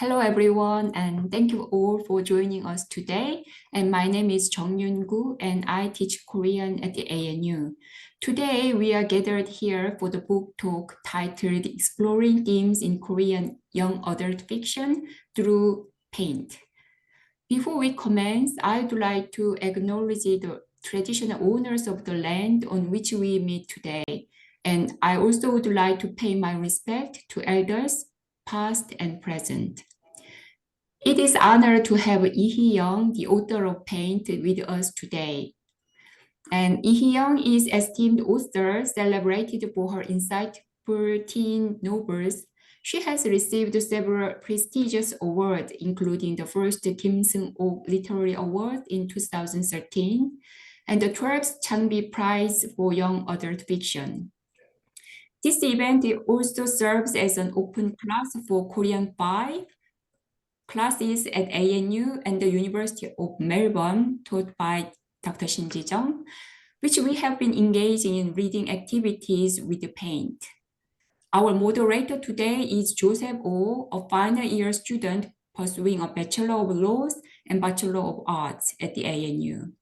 Hello everyone, and thank you all for joining us today. And my name is Jung Yoon-gu, and I teach Korean at the ANU. Today we are gathered here for the book talk titled Exploring Themes in Korean Young Adult Fiction Through Paint. Before we commence, I'd like to acknowledge the traditional owners of the land on which we meet today. And I also would like to pay my respect to elders, past and present. It is an honor to have Lee Hee-young, the author of Paint, with us today. And Lee Hee-young is esteemed author celebrated for her insightful teen novels. She has received several prestigious awards, including the first Kim Seung-ok Literary Award in 2013 and the 12th Chanbi Prize for Young Adult Fiction. This event also serves as an open class for Korean 5 classes at ANU and the University of Melbourne, taught by Dr. Shin Ji-jung, which we have been engaging in reading activities with the Paint. Our moderator today is Joseph Oh, a final year student pursuing a Bachelor of Laws and Bachelor of Arts at the ANU.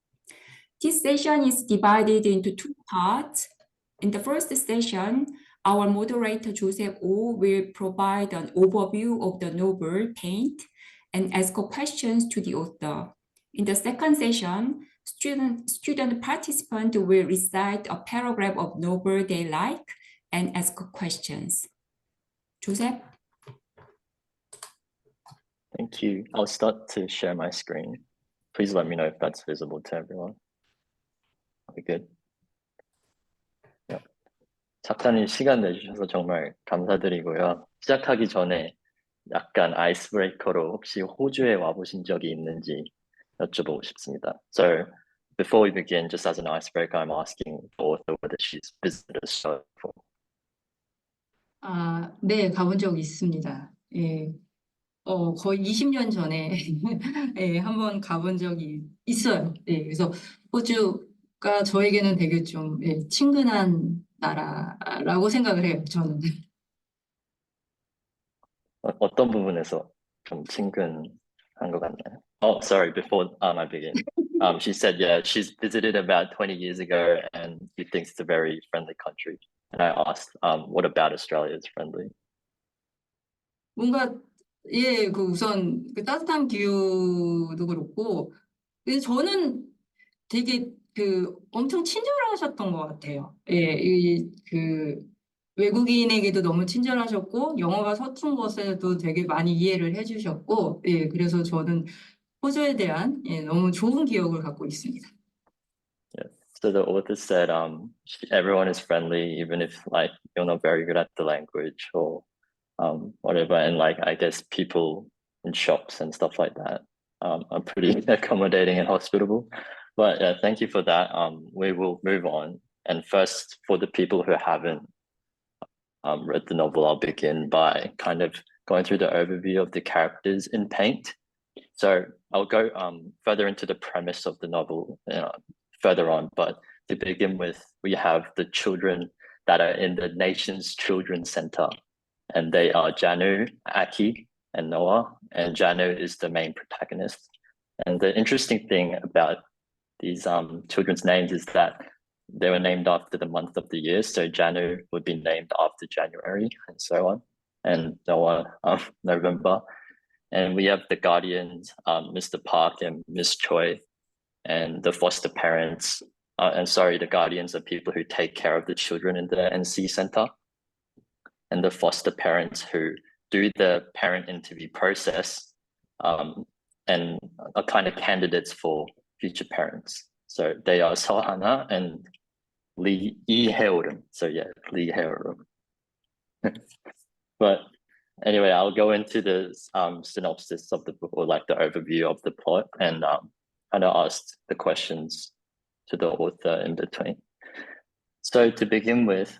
This session is divided into two parts. In the first session, our moderator Joseph Oh will provide an overview of the novel Paint and ask questions to the author. In the second session, student participants will recite a paragraph of novel they like and ask questions. Joseph? Thank you. I'll start to share my screen. Please let me know if that's visible to everyone. Okay, good. 작가님 시간 내주셔서 정말 감사드리고요. 시작하기 전에 약간 아이스 브레이커로 혹시 호주에 와보신 적이 있는지 여쭤보고 싶습니다. So before we begin, just as an icebreaker, I'm asking the author whether she's visited Australia before. 네, 가본 적 있습니다. 예, 거의 20년 전에 예, 한번 가본 적이 있어요. 예, 그래서 호주가 저에게는 되게 좀 친근한 나라라고 생각을 해요, 저는. 어떤 부분에서 좀 친근한 것 같나요? Oh, sorry, before I begin. She said, yeah, she's visited about 20 years ago and she thinks it's a very friendly country. And I asked, what about Australia is friendly? 뭔가 우선 그 따뜻한 기후도 그렇고, 그래서 저는 되게 엄청 친절하셨던 것 같아요. 예, 외국인에게도 너무 친절하셨고, 영어가 서툰 것에도 되게 많이 이해를 해주셨고, 예, 그래서 저는 호주에 대한 너무 좋은 기억을 갖고 있습니다. Yeah. So the author said, everyone is friendly, even if like you're not very good at the language or whatever. And like, I guess people in shops and stuff like that are pretty accommodating and hospitable. But yeah, thank you for that. We will move on. And first, for the people who haven't read the novel, I'll begin by kind of going through the overview of the characters in Paint. So I'll go further into the premise of the novel further on, but to begin with, we have the children that are in the nation's children's center, and they are Janu, Aki, and Noah, and Janu is the main protagonist. And the interesting thing about these children's names is that they were named after the month of the year, so Janu would be named after January, and so on, and Noah, November. And we have the guardians, Mr. Park and Miss Choi, and the foster parents, the guardians are people who take care of the children in the NC Center, and the foster parents who do the parent interview process and are kind of candidates for future parents. So they are Sohana and Lee Hae-rum. So yeah, Lee Hae-rum. But anyway, I'll go into the synopsis of the book, or like the overview of the plot, and kind of ask the questions to the author in between. So to begin with,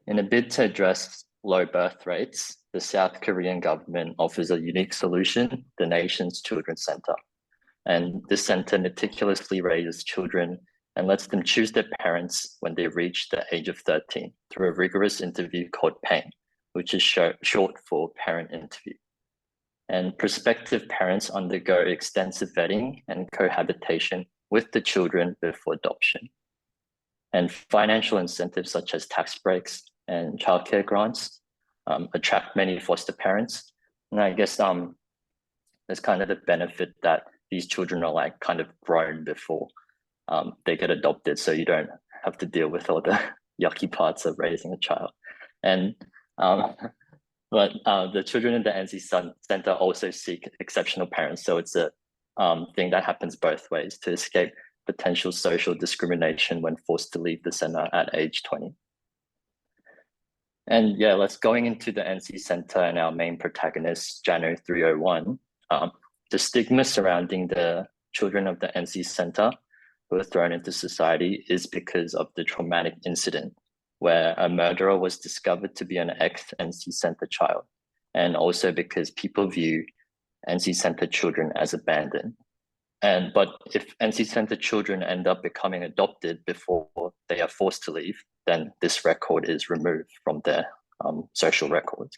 in a bid to address low birth rates, the South Korean government offers a unique solution, the nation's children's center. And this center meticulously raises children and lets them choose their parents when they reach the age of 13 through a rigorous interview called Paint, which is short for parent interview. And prospective parents undergo extensive vetting and cohabitation with the children before adoption. And financial incentives such as tax breaks and childcare grants attract many foster parents. And I guess there's kind of the benefit that these children are like kind of grown before they get adopted, so you don't have to deal with all the yucky parts of raising a child. And but the children in the NC Center also seek exceptional parents, so it's a thing that happens both ways to escape potential social discrimination when forced to leave the center at age 20. And yeah, let's going into the NC Center and our main protagonist, Janu 301. The stigma surrounding the children of the NC Center who were thrown into society is because of the traumatic incident where a murderer was discovered to be an ex-NC Center child, and also because people view NC Center children as abandoned. But if NC Center children end up becoming adopted before they are forced to leave, then this record is removed from their social records.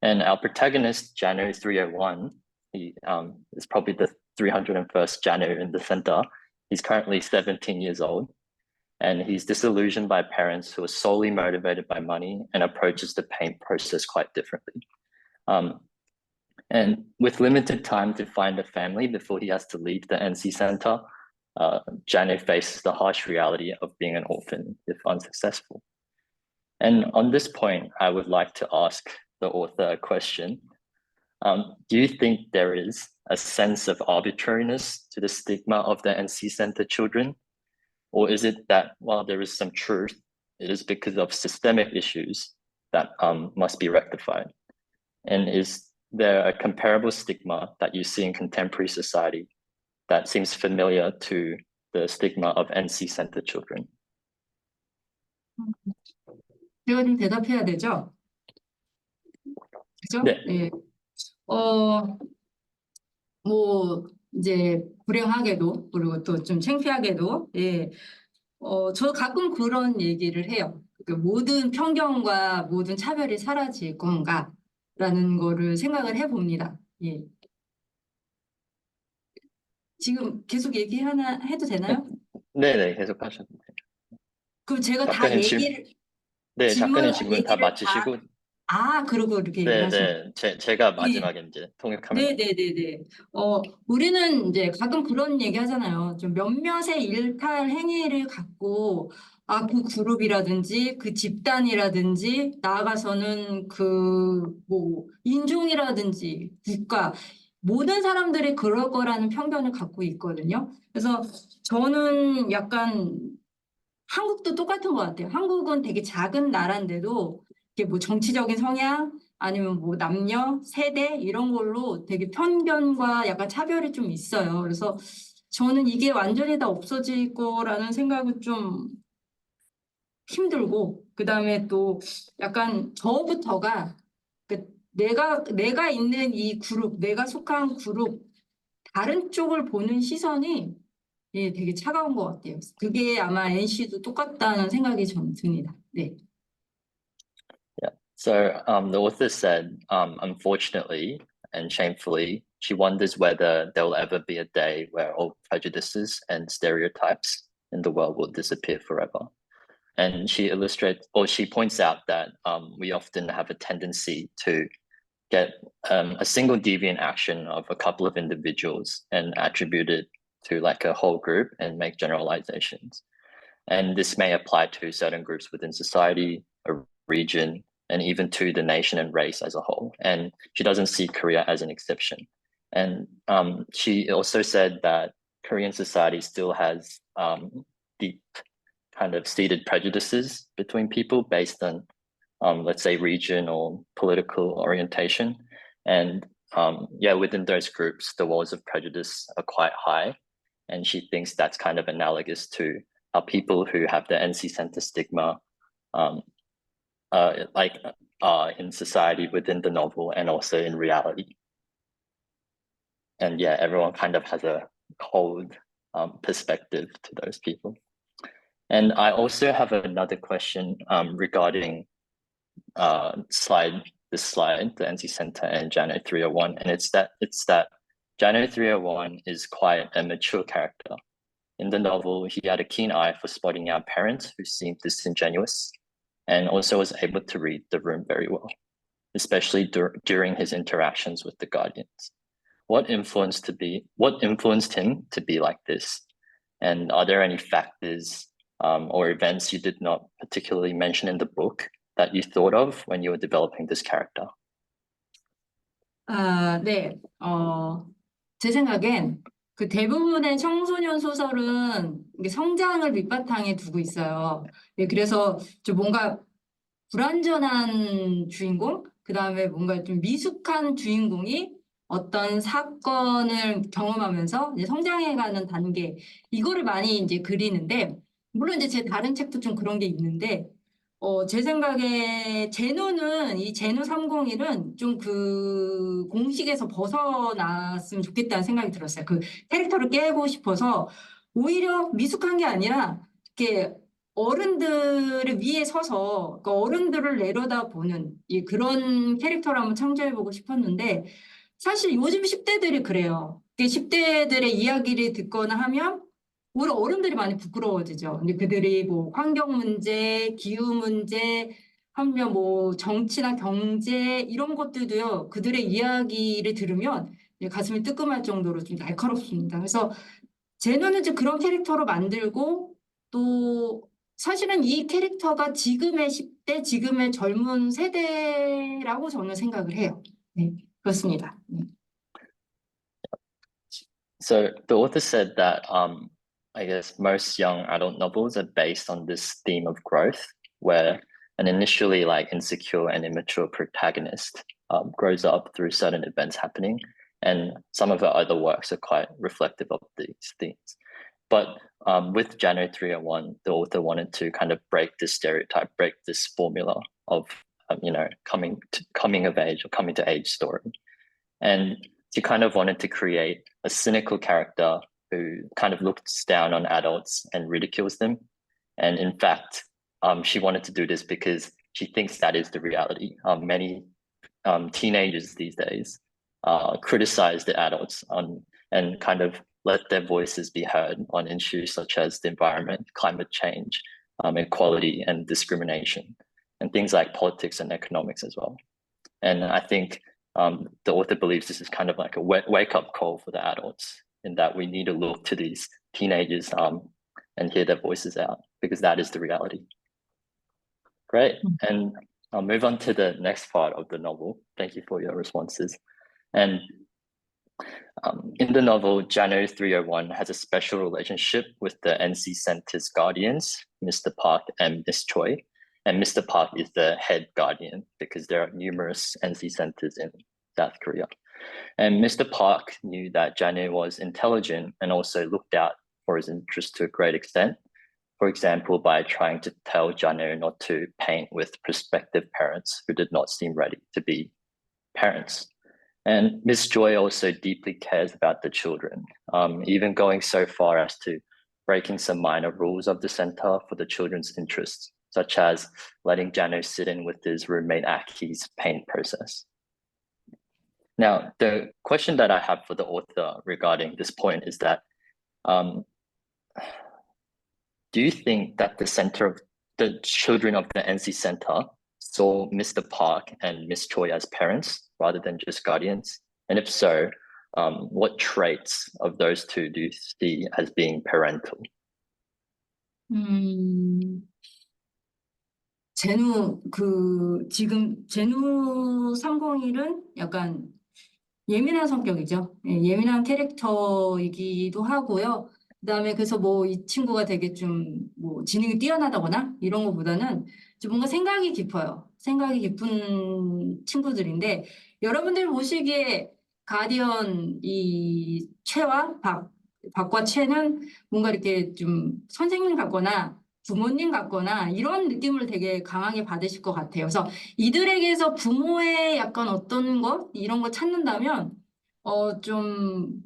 And our protagonist, Janu 301, he is probably the 301st Janu in the center. He's currently 17 years old, and he's disillusioned by parents who are solely motivated by money and approaches the pain process quite differently. And with limited time to find a family before he has to leave the NC Center, Janu faces the harsh reality of being an orphan if unsuccessful. And on this point, I would like to ask the author a question. Do you think there is a sense of arbitrariness to the stigma of the NC Center children? Or is it that while there is some truth, it is because of systemic issues that must be rectified? And is there a comparable stigma that you see in contemporary society that seems familiar to the stigma of NC Center children? 제가 좀 대답해야 되죠? 그죠? 네. 예. 뭐 이제 불행하게도 그리고 또 좀 창피하게도 저 가끔 그런 얘기를 해요. 그 모든 편견과 모든 차별이 사라질 건가라는 거를 생각을 해봅니다. 예. 지금 계속 해도 되나요? 네네, 계속 하셔도 돼요. 그럼 제가 다 작가님 얘기를 네, 작가님 질문과 질문 다 얘기를 마치시고 그러고 이렇게 얘기를 하시는 제가 마지막에 이제 통역하면 네네네네. 우리는 이제 가끔 그런 얘기 하잖아요. 좀 몇몇의 일탈 행위를 갖고, 그 그룹이라든지, 그 집단이라든지, 나아가서는 뭐, 인종이라든지, 국가, 모든 사람들이 그럴 거라는 편견을 갖고 있거든요. 그래서 저는 약간 한국도 똑같은 것 같아요. 한국은 되게 작은 나라인데도, 이게 뭐 정치적인 성향, 아니면 뭐 남녀, 세대 이런 걸로 되게 편견과 약간 차별이 좀 있어요. 그래서 저는 이게 완전히 다 없어질 거라는 생각은 좀 힘들고, 그다음에 또 약간 저부터가 내가 있는 이 그룹, 내가 속한 그룹 다른 쪽을 보는 시선이 되게 차가운 것 같아요. 그게 아마 NC도 똑같다는 생각이 좀 듭니다. 네. So the author said, unfortunately and shamefully, she wonders whether there will ever be a day where all prejudices and stereotypes in the world will disappear forever. And she points out that we often have a tendency to get a single deviant action of a couple of individuals and attribute it to like a whole group and make generalizations. And this may apply to certain groups within society, a region, and even to the nation and race as a whole. And she doesn't see Korea as an exception. And she also said that Korean society still has deep kind of seated prejudices between people based on, let's say, region or political orientation. And within those groups, the walls of prejudice are quite high. And she thinks that's kind of analogous to how people who have the NC Center stigma in society within the novel and also in reality. And everyone kind of has a cold perspective to those people. And I also have another question regarding slide, the NC Center and Jano 301, and it's that Jano 301 is quite a mature character. In the novel, he had a keen eye for spotting out parents who seemed disingenuous, and also was able to read the room very well, especially during his interactions with the guardians. What influenced him to be like this? And are there any factors or events you did not particularly mention in the book that you thought of when you were developing this character? 네, 제 생각엔 그 대부분의 청소년 소설은 이게 성장을 밑바탕에 두고 있어요. 예, 그래서 좀 뭔가 불완전한 주인공, 그 다음에 뭔가 좀 미숙한 주인공이 어떤 사건을 경험하면서 이제 성장해가는 단계, 이거를 많이 이제 그리는데, 물론 이제 제 다른 책도 좀 그런 게 있는데, 제 생각에 이 제누 301은 좀 그 공식에서 벗어났으면 좋겠다는 생각이 들었어요. 그 캐릭터를 깨고 싶어서 오히려 미숙한 게 아니라 이렇게 어른들을 위에 서서 그 어른들을 내려다보는 그런 캐릭터를 한번 창조해보고 싶었는데 사실 요즘 10대들이 그래요. 10대들의 이야기를 듣거나 하면 오히려 어른들이 많이 부끄러워지죠. 근데 그들이 뭐 환경 문제, 기후 문제, 하면 뭐 정치나 경제 이런 것들도요. 그들의 이야기를 들으면 가슴이 뜨끔할 정도로 좀 날카롭습니다. 그래서 제 눈은 이제 그런 캐릭터로 만들고 또 사실은 이 캐릭터가 지금의 10대, 지금의 젊은 세대라고 저는 생각을 해요. 네, 그렇습니다. 네. So the author said that I guess most young adult novels are based on this theme of growth, where an initially like insecure and immature protagonist grows up through certain events happening, and some of her other works are quite reflective of these themes. But with Jano 301, the author wanted to kind of break this stereotype, break this formula of coming of age or coming to age story, and she kind of wanted to create a cynical character who kind of looks down on adults and ridicules them. And in fact, she wanted to do this because she thinks that is the reality. Many teenagers these days criticize the adults and kind of let their voices be heard on issues such as the environment, climate change, equality and discrimination, and things like politics and economics as well. And I think the author believes this is kind of like a wake-up call for the adults, in that we need to look to these teenagers and hear their voices out, because that is the reality. Great. And I'll move on to the next part of the novel. Thank you for your responses. And in the novel, Jano 301 has a special relationship with the NC Center's guardians, Mr. Park and Miss Choi. And Mr. Park is the head guardian because there are numerous NC Centers in South Korea. And Mr. Park knew that Jano was intelligent and also looked out for his interests to a great extent. For example, by trying to tell Jano not to paint with prospective parents who did not seem ready to be parents. And Miss Joy also deeply cares about the children, even going so far as to breaking some minor rules of the center for the children's interests, such as letting Jano sit in with his roommate Aki's paint process. Now, the question that I have for the author regarding this point is that, do you think that the children of the NC Center saw Mr. Park and Miss Choi as parents rather than just guardians? And if so, what traits of those two do you see as being parental? 지금 제누 301은 약간 예민한 성격이죠. 예, 예민한 캐릭터이기도 하고요. 그다음에 그래서 뭐 이 친구가 되게 좀 뭐 지능이 뛰어나다거나 이런 것보다는 좀 뭔가 생각이 깊어요. 생각이 깊은 친구들인데 여러분들 보시기에 가디언 이 최와 박과 최는 뭔가 이렇게 좀 선생님 같거나 부모님 같거나 이런 느낌을 되게 강하게 받으실 것 같아요. 그래서 이들에게서 부모의 약간 어떤 것 이런 거 찾는다면 좀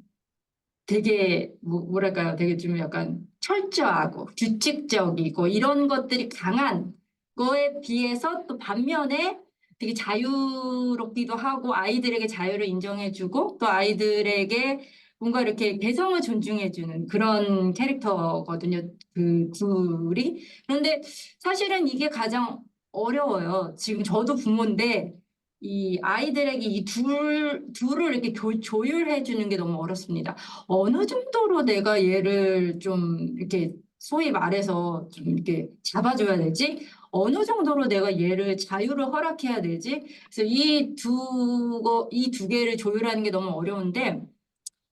되게 뭐랄까요? 되게 좀 약간 철저하고 규칙적이고 이런 것들이 강한 거에 비해서 또 반면에 되게 자유롭기도 하고 아이들에게 자유를 인정해주고 또 아이들에게 뭔가 이렇게 개성을 존중해주는 그런 캐릭터거든요. 그 둘이. 그런데 사실은 이게 가장 어려워요. 지금 저도 부모인데 이 아이들에게 이 둘을 이렇게 조율해주는 게 너무 어렵습니다. 어느 정도로 내가 얘를 좀 이렇게 소위 말해서 좀 이렇게 잡아줘야 되지? 어느 정도로 내가 얘를 자유를 허락해야 되지? 그래서 이 두 개를 조율하는 게 너무 어려운데,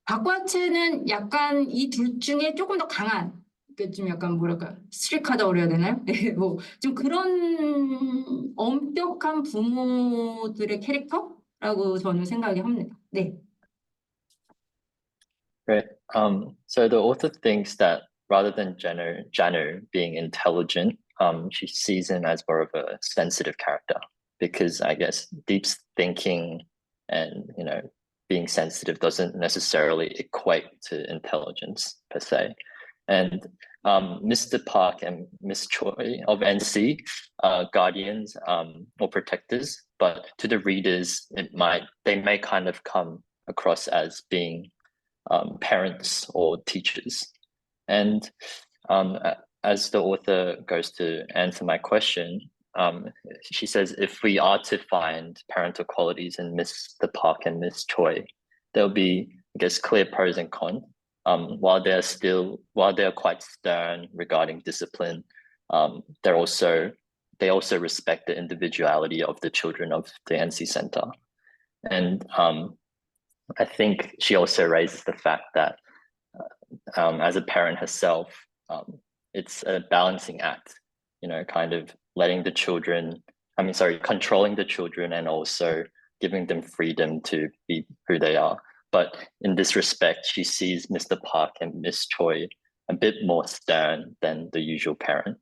박과체는 약간 이 둘 중에 조금 더 강한, 좀 약간 뭐랄까, 스트릭하다고 그래야 되나요? 네, 뭐, 좀 그런 엄격한 부모들의 캐릭터라고 저는 생각이 합니다. 네. Great. So the author thinks that rather than Janu being intelligent, she sees him as more of a sensitive character because I guess deep thinking and being sensitive doesn't necessarily equate to intelligence per se. And Mr. Park and Miss Choi of NC are guardians or protectors, but to the readers, they may kind of come across as being parents or teachers. And as the author goes to answer my question, she says if we are to find parental qualities in Mr. Park and Miss Choi, there'll be, I guess, clear pros and cons. While they're quite stern regarding discipline, they also respect the individuality of the children of the NC Center. And I think she also raises the fact that as a parent herself, it's a balancing act, kind of controlling the children and also giving them freedom to be who they are. But in this respect, she sees Mr. Park and Miss Choi a bit more stern than the usual parent.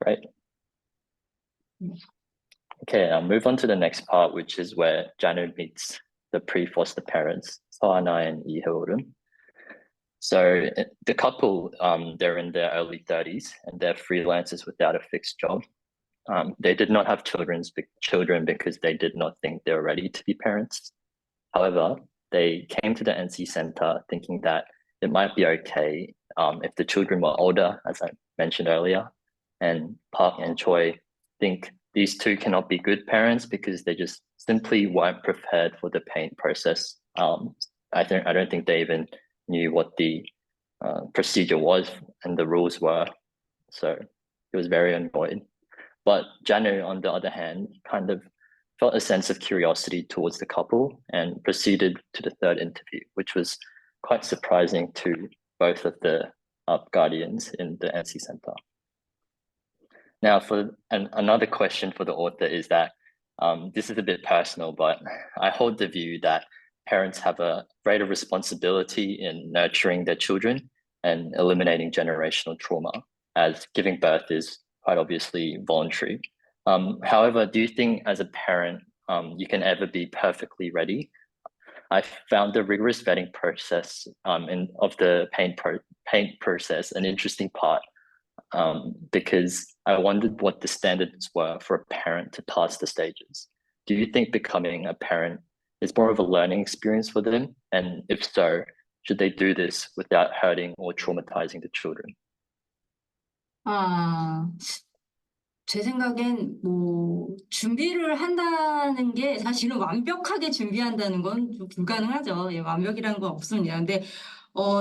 Great. Okay, I'll move on to the next part, which is where Janu meets the pre-foster parents, Sohana and Lee Hyeorum. So the couple, they're in their early 30s and they're freelancers without a fixed job. They did not have children because they did not think they were ready to be parents. However, they came to the NC Center thinking that it might be okay if the children were older, as I mentioned earlier. And Park and Choi think these two cannot be good parents because they just simply weren't prepared for the paint process. I don't think they even knew what the procedure was and the rules were. So he was very annoyed. But Janu, on the other hand, kind of felt a sense of curiosity towards the couple and proceeded to the third interview, which was quite surprising to both of the guardians in the NC Center. Now, another question for the author is that this is a bit personal, but I hold the view that parents have a greater responsibility in nurturing their children and eliminating generational trauma, as giving birth is quite obviously voluntary. However, do you think as a parent, you can ever be perfectly ready? I found the rigorous vetting process of the paint process an interesting part because I wondered what the standards were for a parent to pass the stages. Do you think becoming a parent is more of a learning experience for them? And if so, should they do this without hurting or traumatizing the children? 제 생각엔 뭐 준비를 한다는 게 사실은 완벽하게 준비한다는 건 좀 불가능하죠. 예, 완벽이라는 건 없습니다. 근데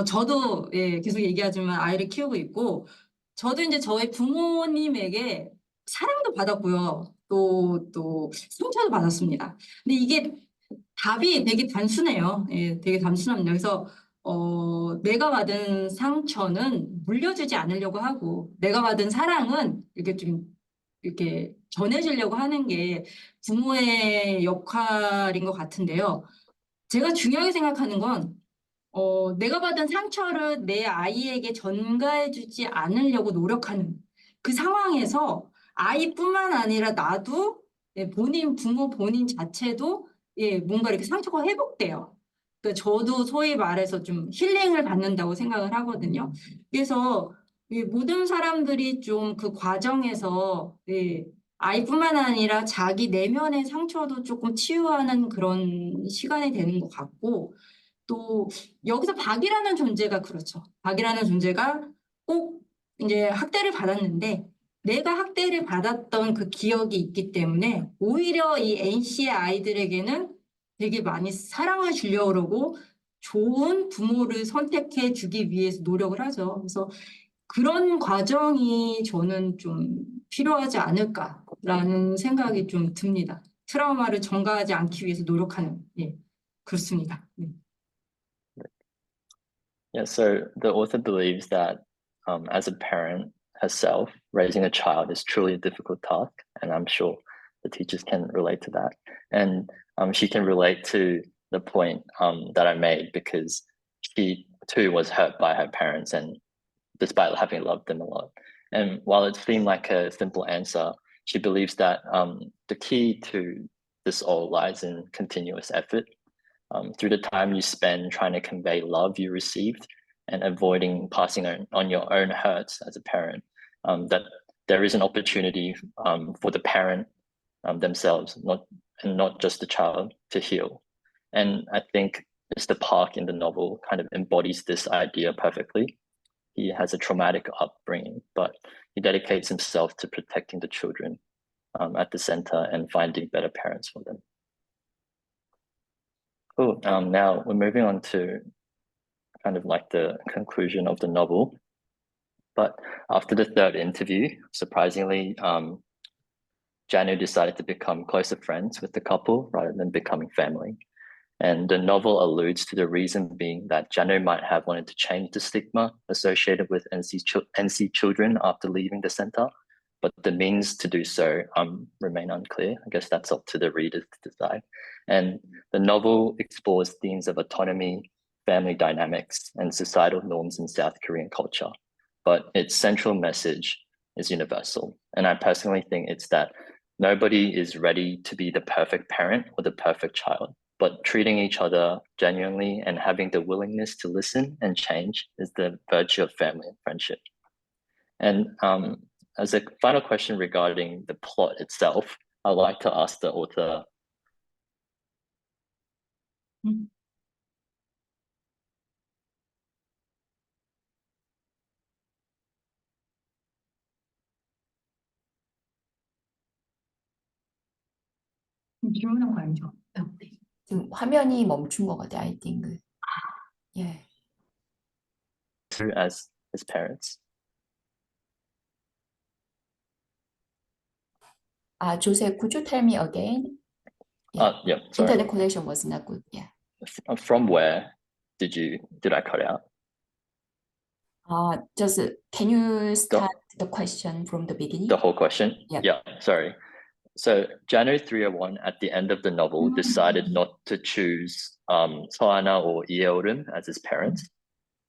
저도 계속 얘기하지만 아이를 키우고 있고 저도 이제 저희 부모님에게 사랑도 받았고요. 또 상처도 받았습니다. 근데 이게 답이 되게 단순해요. 예, 되게 단순합니다. 그래서 내가 받은 상처는 물려주지 않으려고 하고 내가 받은 사랑은 이렇게 전해주려고 하는 게 부모의 역할인 것 같은데요. 제가 중요하게 생각하는 건 내가 받은 상처를 내 아이에게 전가해주지 않으려고 노력하는 그 상황에서 아이뿐만 아니라 나도 부모 본인 자체도 뭔가 이렇게 상처가 회복돼요. 그러니까 저도 소위 말해서 좀 힐링을 받는다고 생각을 하거든요. 그래서 예, 모든 사람들이 좀 그 과정에서 예, 아이뿐만 아니라 자기 내면의 상처도 조금 치유하는 그런 시간이 되는 것 같고 또 여기서 박이라는 존재가 그렇죠. 박이라는 존재가 꼭 이제 학대를 받았는데 내가 학대를 받았던 그 기억이 있기 때문에 오히려 이 N씨의 아이들에게는 되게 많이 사랑을 주려고 그러고 좋은 부모를 선택해 주기 위해서 노력을 하죠. 그래서 그런 과정이 저는 좀 필요하지 않을까라는 생각이 좀 듭니다. 트라우마를 전가하지 않기 위해서 노력하는, 예, 그렇습니다. 네. Yeah, so the author believes that as a parent herself, raising a child is truly a difficult task, and I'm sure the teachers can relate to that. And she can relate to the point that I made because she too was hurt by her parents, and despite having loved them a lot. And while it seemed like a simple answer, she believes that the key to this all lies in continuous effort through the time you spend trying to convey love you received and avoiding passing on your own hurts as a parent, that there is an opportunity for the parent themselves, not just the child, to heal. And I think Mr. Park in the novel kind of embodies this idea perfectly. He has a traumatic upbringing, but he dedicates himself to protecting the children at the center and finding better parents for them. Cool. Now we're moving on to kind of like the conclusion of the novel. But after the third interview, surprisingly, Janu decided to become closer friends with the couple rather than becoming family. And the novel alludes to the reason being that Janu might have wanted to change the stigma associated with NC children after leaving the center, but the means to do so remain unclear. I guess that's up to the readers to decide. And the novel explores themes of autonomy, family dynamics, and societal norms in South Korean culture. But its central message is universal. And I personally think it's that nobody is ready to be the perfect parent or the perfect child, but treating each other genuinely and having the willingness to listen and change is the virtue of family and friendship. And as a final question regarding the plot itself, I'd like to ask the author. 질문한 거 아니죠? 네. 지금 화면이 멈춘 것 같아요, I think. 예. As his parents. Joseph, could you tell me again? Yeah, sorry. Internet connection was not good. Yeah. From where did I cut out? Just can you start the question from the beginning? The whole question? Yeah. Yeah, sorry. So Janu 301 at the end of the novel decided not to choose Soana or Yeorim as his parents.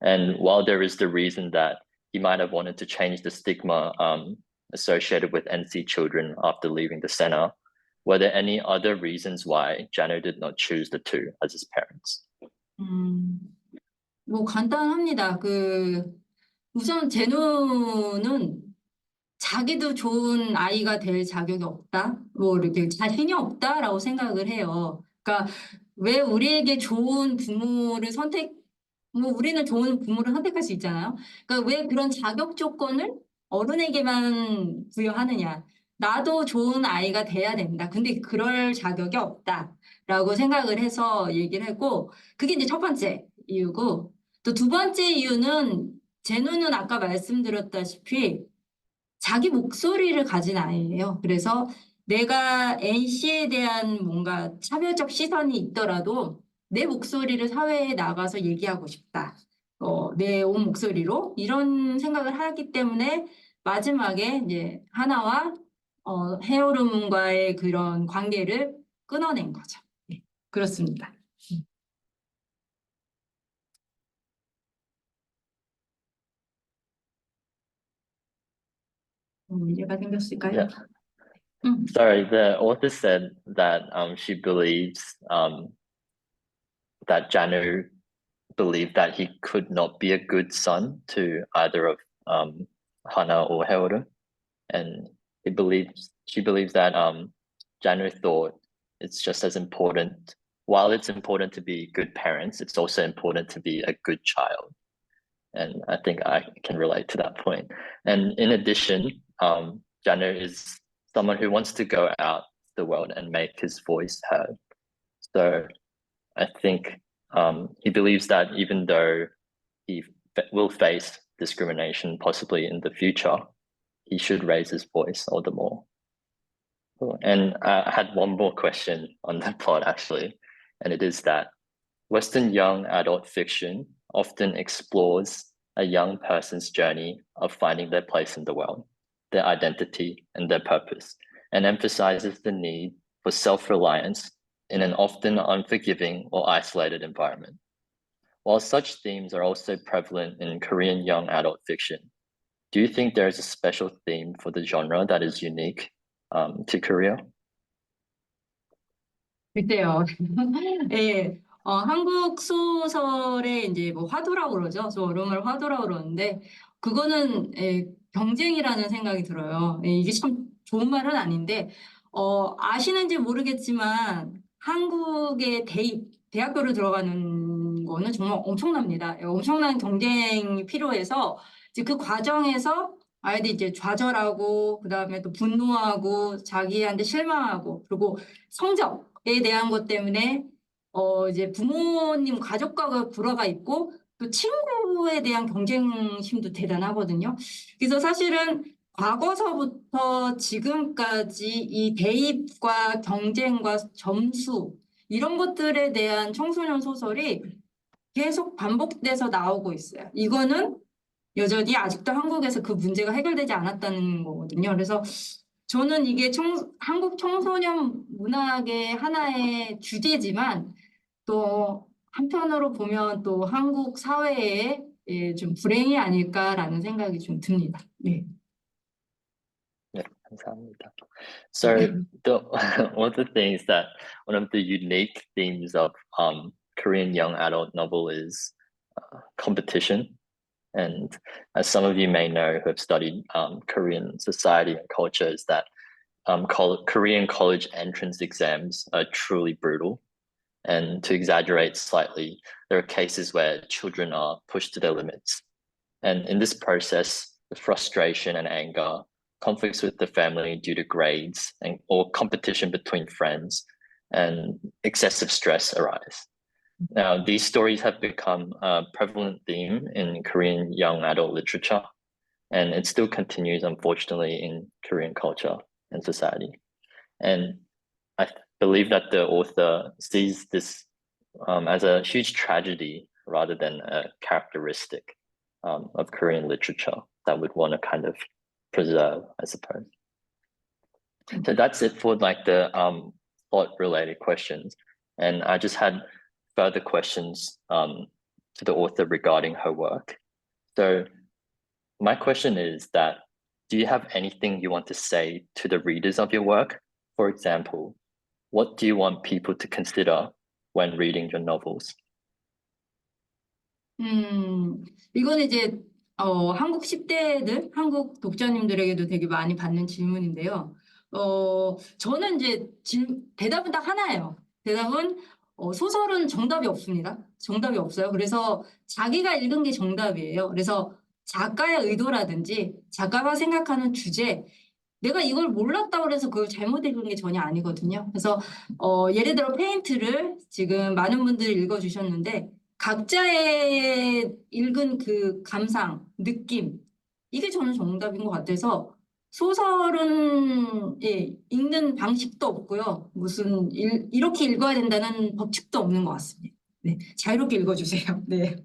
And while there is the reason that he might have wanted to change the stigma associated with NC children after leaving the center, were there any other reasons why Janu did not choose the two as his parents? 뭐 간단합니다. 우선 제노는 자기도 좋은 아이가 될 자격이 없다, 뭐 이렇게 자신이 없다라고 생각을 해요. 그러니까 왜 우리에게 좋은 부모를 뭐 우리는 좋은 부모를 선택할 수 있잖아요. 그러니까 왜 그런 자격 조건을 어른에게만 부여하느냐. 나도 좋은 아이가 돼야 된다. 근데 그럴 자격이 없다라고 생각을 해서 얘기를 했고, 그게 이제 첫 번째 이유고, 또 두 번째 이유는 제노는 아까 말씀드렸다시피 자기 목소리를 가진 아이예요. 그래서 내가 NC에 대한 뭔가 차별적 시선이 있더라도 내 목소리를 사회에 나가서 얘기하고 싶다. 내 온 목소리로 이런 생각을 하기 때문에 마지막에 이제 하나와 헤어룸과의 그런 관계를 끊어낸 거죠. 네, 그렇습니다. 문제가 생겼을까요? Yeah. Sorry, the author said that she believes that Janu believed that he could not be a good son to either of Hana or Haoru, and she believes that January thought it's just as important. While it's important to be good parents, it's also important to be a good child. And I think I can relate to that point. And in addition, January is someone who wants to go out to the world and make his voice heard. So I think he believes that even though he will face discrimination possibly in the future, he should raise his voice all the more. Cool. And I had one more question on the plot actually, and it is that Western young adult fiction often explores a young person's journey of finding their place in the world, their identity, and their purpose, and emphasizes the need for self-reliance in an often unforgiving or isolated environment. While such themes are also prevalent in Korean young adult fiction, do you think there is a special theme for the genre that is unique to Korea? 글쎄요. 예, 한국 소설의 이제 뭐 화두라고 그러죠. 저름을 화두라고 그러는데 그거는 경쟁이라는 생각이 들어요. 이게 참 좋은 말은 아닌데 아시는지 모르겠지만 한국의 대학교를 들어가는 거는 정말 엄청납니다. 엄청난 경쟁이 필요해서 이제 그 과정에서 아이들이 이제 좌절하고 그다음에 또 분노하고 자기한테 실망하고 그리고 성적에 대한 것 때문에 이제 부모님 가족과 불화가 있고 또 친구에 대한 경쟁심도 대단하거든요. 그래서 사실은 과거서부터 지금까지 이 대입과 경쟁과 점수 이런 것들에 대한 청소년 소설이 계속 반복돼서 나오고 있어요. 이거는 여전히 아직도 한국에서 그 문제가 해결되지 않았다는 거거든요. 그래서 저는 이게 한국 청소년 문학의 하나의 주제지만 또 한편으로 보면 또 한국 사회의 좀 불행이 아닐까라는 생각이 좀 듭니다. 네. Yeah, 감사합니다. So one of the things that one of the unique themes of Korean young adult novel is competition. And as some of you may know who have studied Korean society and culture, is that Korean college entrance exams are truly brutal. And to exaggerate slightly, there are cases where children are pushed to their limits. And in this process, the frustration and anger, conflicts with the family due to grades or competition between friends, and excessive stress arise. Now, these stories have become a prevalent theme in Korean young adult literature, and it still continues, unfortunately, in Korean culture and society. And I believe that the author sees this as a huge tragedy rather than a characteristic of Korean literature that would want to kind of preserve, I suppose. So that's it for like the plot-related questions. And I just had further questions to the author regarding her work. So my question is that, do you have anything you want to say to the readers of your work? For example, what do you want people to consider when reading your novels? 이거는 이제 한국 10대들, 한국 독자님들에게도 되게 많이 받는 질문인데요. 저는 이제 대답은 딱 하나예요. 대답은 소설은 정답이 없습니다. 정답이 없어요. 그래서 자기가 읽은 게 정답이에요. 그래서 작가의 의도라든지 작가가 생각하는 주제, 내가 이걸 몰랐다고 해서 그걸 잘못 읽은 게 전혀 아니거든요. 그래서 예를 들어 페인트를 지금 많은 분들이 읽어주셨는데 각자의 읽은 그 감상, 느낌, 이게 저는 정답인 것 같아서 소설은 읽는 방식도 없고요. 무슨 이렇게 읽어야 된다는 법칙도 없는 것 같습니다. 네, 자유롭게 읽어주세요. 네.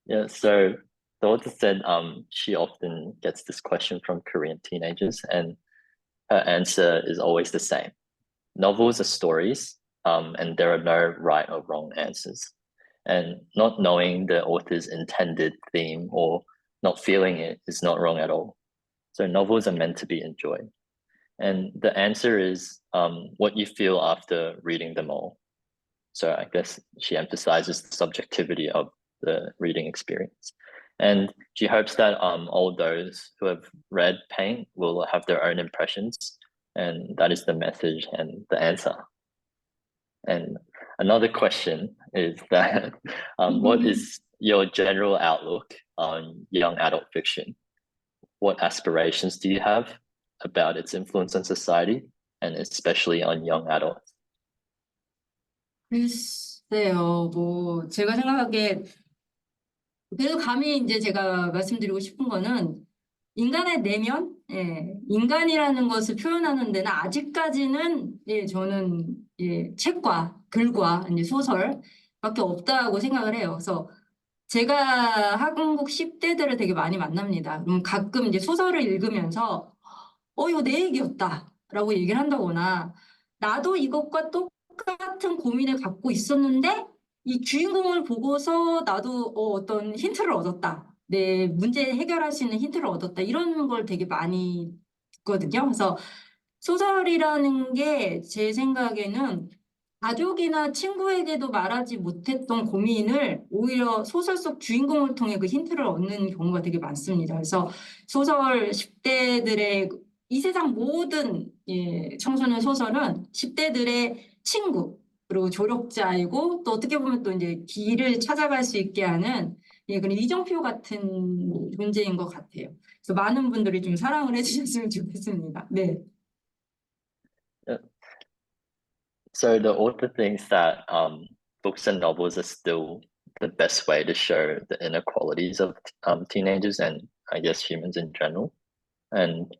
Yeah, so the author said she often gets this question from Korean teenagers, and her answer is always the same. Novels are stories, and there are no right or wrong answers. And not knowing the author's intended theme or not feeling it is not wrong at all. So novels are meant to be enjoyed. And the answer is what you feel after reading them all. So I guess she emphasizes the subjectivity of the reading experience. And she hopes that all those who have read Paint will have their own impressions, and that is the message and the answer. And another question is that what is your general outlook on young adult fiction? What aspirations do you have about its influence on society, and especially on young adults? 글쎄요, 뭐, 제가 생각하기에, 그래도 감히 이제 제가 말씀드리고 싶은 거는, 인간의 내면, 인간이라는 것을 표현하는 데는 아직까지는, 저는, 책과 글과 이제 소설밖에 없다고 생각을 해요. 그래서 제가 한국 10대들을 되게 많이 만납니다. 그럼 가끔 이제 소설을 읽으면서, 이거 내 얘기였다. 라고 얘기를 한다거나, 나도 이것과 똑같은 고민을 갖고 있었는데, 이 주인공을 보고서 나도 어떤 힌트를 얻었다. 내 문제 해결할 수 있는 힌트를 얻었다. 이런 걸 되게 많이 듣거든요. 그래서 소설이라는 게 제 생각에는 가족이나 친구에게도 말하지 못했던 고민을 오히려 소설 속 주인공을 통해 그 힌트를 얻는 경우가 되게 많습니다. 그래서 소설 10대들의 이 세상 모든 청소년 소설은 10대들의 친구 그리고 조력자이고 또 어떻게 보면 또 이제 길을 찾아갈 수 있게 하는 그런 이정표 같은 존재인 것 같아요. 그래서 많은 분들이 좀 사랑을 해주셨으면 좋겠습니다. 네. So the author thinks that books and novels are still the best way to show the inequalities of teenagers and I guess humans in general. And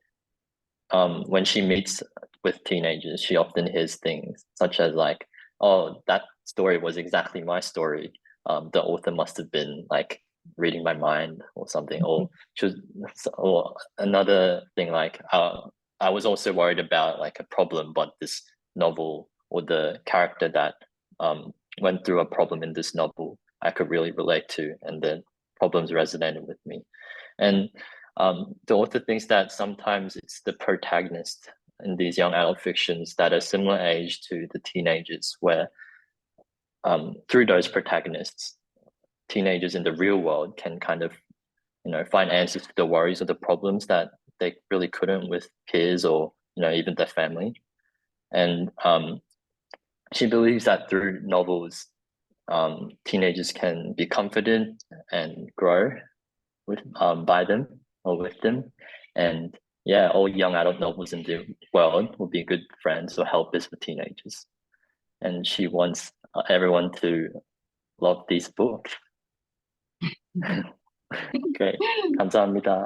when she meets with teenagers, she often hears things such as like, "Oh, that story was exactly my story. The author must have been like reading my mind or something." Or or another thing like, "I was also worried about like a problem, but this novel or the character that went through a problem in this novel, I could really relate to, and the problems resonated with me." And the author thinks that sometimes it's the protagonist in these young adult fictions that are similar age to the teenagers, where through those protagonists, teenagers in the real world can kind of, find answers to the worries or the problems that they really couldn't with peers or, even their family. And she believes that through novels, teenagers can be comforted and grow with by them or with them. And yeah, all young adult novels in the world will be good friends or helpers for teenagers. And she wants everyone to love these books. Great. 감사합니다.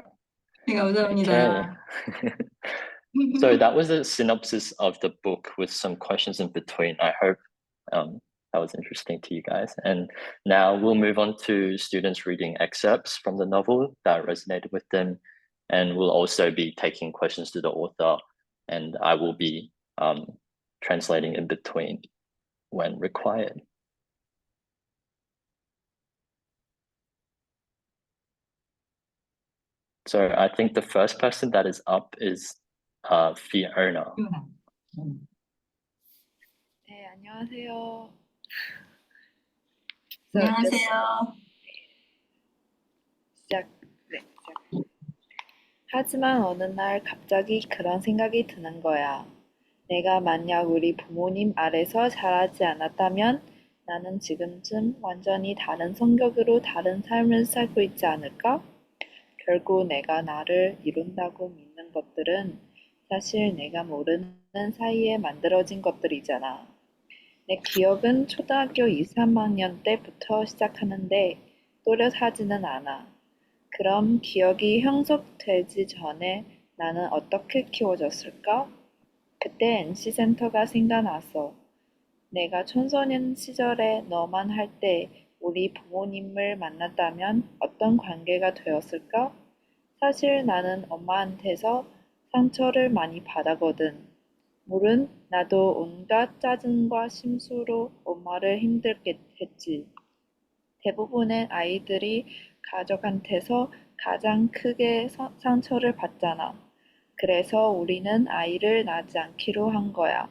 네, 감사합니다. Okay. So that was a synopsis of the book with some questions in between. I hope that was interesting to you guys. And now we'll move on to students reading excerpts from the novel that resonated with them. And we'll also be taking questions to the author, and I will be translating in between when required. So I think the first person that is up is Fiona. 네, 안녕하세요. 안녕하세요. 시작. 하지만 어느 날 갑자기 그런 생각이 드는 거야. 내가 만약 우리 부모님 아래서 자라지 않았다면 나는 지금쯤 완전히 다른 성격으로 다른 삶을 살고 있지 않을까? 결국 내가 나를 이룬다고 믿는 것들은 사실 내가 모르는 사이에 만들어진 것들이잖아. 내 기억은 초등학교 2, 3학년 때부터 시작하는데 또렷하지는 않아. 그럼 기억이 형성되기 전에 나는 어떻게 키워졌을까? 그때 NC센터가 생각났어. 내가 청소년 시절에 너만 할 때 우리 부모님을 만났다면 어떤 관계가 되었을까? 사실 나는 엄마한테서 상처를 많이 받았거든. 물론 나도 온갖 짜증과 심수로 엄마를 힘들게 했지. 대부분의 아이들이 가족한테서 가장 크게 상처를 받잖아. 그래서 우리는 아이를 낳지 않기로 한 거야.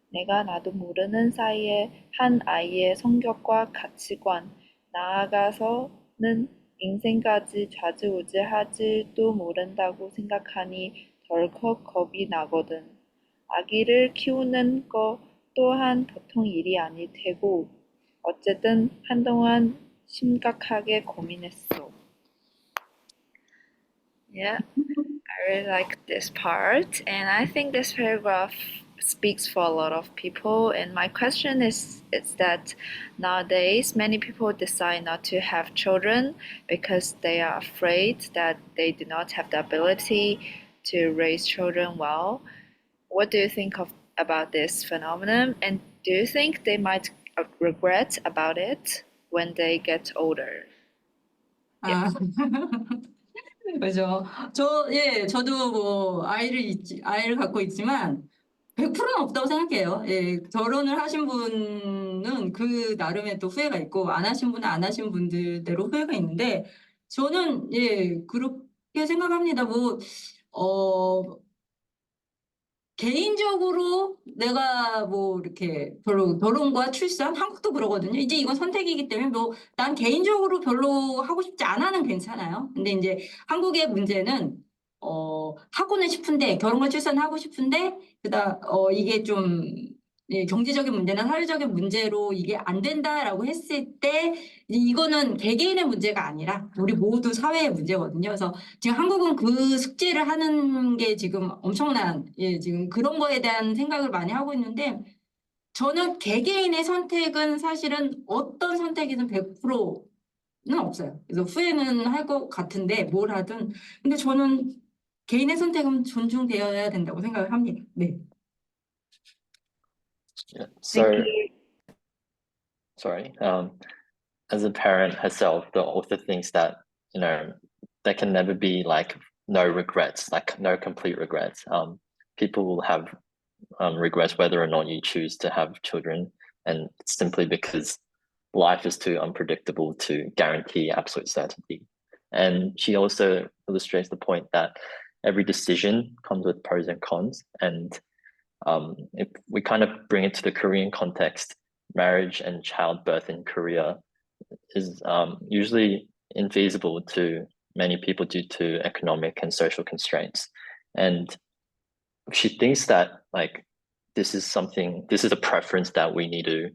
내가 나도 모르는 사이에 한 아이의 성격과 가치관, 나아가서는 인생까지 좌지우지할지도 모른다고 생각하니 덜컥 겁이 나거든. 아기를 키우는 거 또한 보통 일이 아닐 테고, 어쨌든 한동안 심각하게 고민했어. Yeah, I really like this part, and I think this paragraph speaks for a lot of people. And my question is that nowadays many people decide not to have children because they are afraid that they do not have the ability to raise children well. What do you think about this phenomenon? And do you think they might regret about it when they get older? 아, 그죠. 저도 뭐 아이를 갖고 있지만 100%는 없다고 생각해요. 예, 결혼을 하신 분은 그 나름의 또 후회가 있고 안 하신 분은 안 하신 분들대로 후회가 있는데 저는 그렇게 생각합니다. 개인적으로 내가 뭐 이렇게 별로 결혼과 출산 한국도 그러거든요. 이제 이건 선택이기 때문에 뭐 난 개인적으로 별로 하고 싶지 않아는 괜찮아요. 근데 이제 한국의 문제는 하고는 싶은데 결혼과 출산 하고 싶은데 이게 좀 경제적인 문제나 사회적인 문제로 이게 안 된다라고 했을 때 이거는 개개인의 문제가 아니라 우리 모두 사회의 문제거든요. 그래서 지금 한국은 그 숙제를 하는 게 지금 엄청난, 지금 그런 거에 대한 생각을 많이 하고 있는데, 저는 개개인의 선택은 사실은 어떤 선택이든 100%는 없어요. 그래서 후회는 할 것 같은데, 뭘 하든. 근데 저는 개인의 선택은 존중되어야 된다고 생각을 합니다. 네. Yeah. Thank So, you. sorry. As a parent herself, the author thinks that, you know, there can never be like no regrets, like no complete regrets. People will have regrets whether or not you choose to have children, and simply because life is too unpredictable to guarantee absolute certainty. And she also illustrates the point that every decision comes with pros and cons. And if we kind of bring it to the Korean context, marriage and childbirth in Korea is usually infeasible to many people due to economic and social constraints. And she thinks that like this is a preference that we need to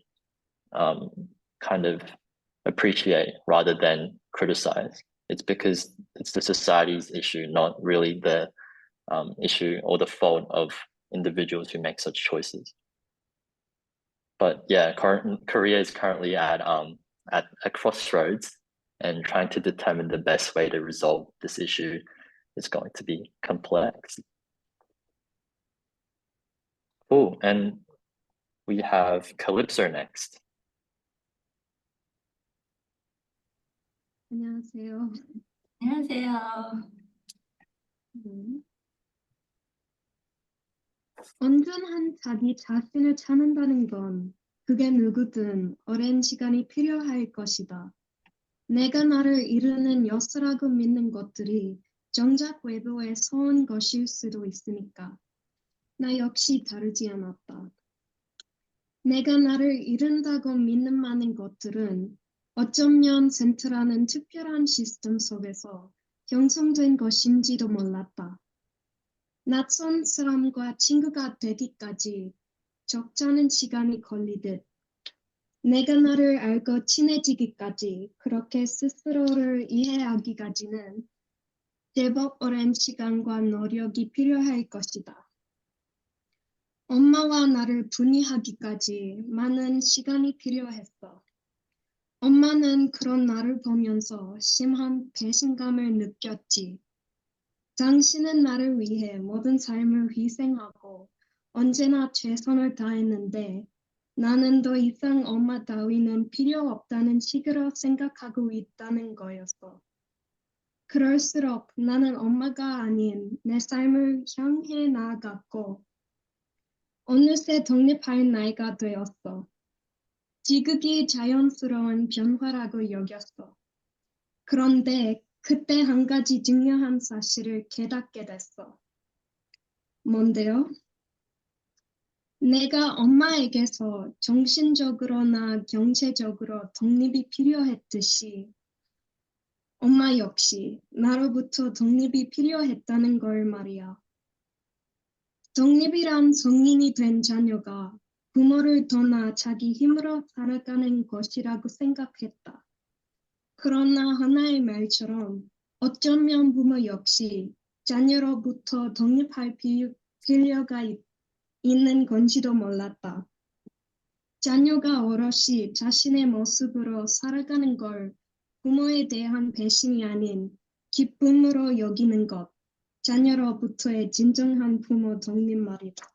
kind of appreciate rather than criticize. It's because it's the society's issue, not really the issue or the fault of individuals who make such choices. But yeah, Korea is currently at a crossroads, and trying to determine the best way to resolve this issue is going to be complex. Oh, and we have Calypso next. 안녕하세요. 안녕하세요. 온전한 자기 자신을 찾는다는 건 그게 누구든 오랜 시간이 필요할 것이다. 내가 나를 이루는 요소라고 믿는 것들이 정작 외부에서 온 것일 수도 있으니까. 나 역시 다르지 않았다. 내가 나를 이룬다고 믿는 많은 것들은 어쩌면 센터라는 특별한 시스템 속에서 형성된 것인지도 몰랐다. 낯선 사람과 친구가 되기까지 적잖은 시간이 걸리듯 내가 나를 알고 친해지기까지 그렇게 스스로를 이해하기까지는 제법 오랜 시간과 노력이 필요할 것이다. 엄마와 나를 분리하기까지 많은 시간이 필요했어. 엄마는 그런 나를 보면서 심한 배신감을 느꼈지. 당신은 나를 위해 모든 삶을 희생하고 언제나 최선을 다했는데 나는 더 이상 엄마 따위는 필요 없다는 식으로 생각하고 있다는 거였어. 그럴수록 나는 엄마가 아닌 내 삶을 향해 나아갔고 어느새 독립할 나이가 되었어. 지극히 자연스러운 변화라고 여겼어. 그런데 그때 한 가지 중요한 사실을 깨닫게 됐어. 뭔데요? 내가 엄마에게서 정신적으로나 경제적으로 독립이 필요했듯이 엄마 역시 나로부터 독립이 필요했다는 걸 말이야. 독립이란 성인이 된 자녀가 부모를 떠나 자기 힘으로 살아가는 것이라고 생각했다. 그러나 하나의 말처럼 어쩌면 부모 역시 자녀로부터 독립할 필요가 있는 건지도 몰랐다. 자녀가 오롯이 자신의 모습으로 살아가는 걸 부모에 대한 배신이 아닌 기쁨으로 여기는 것. 자녀로부터의 진정한 부모 독립 말이다.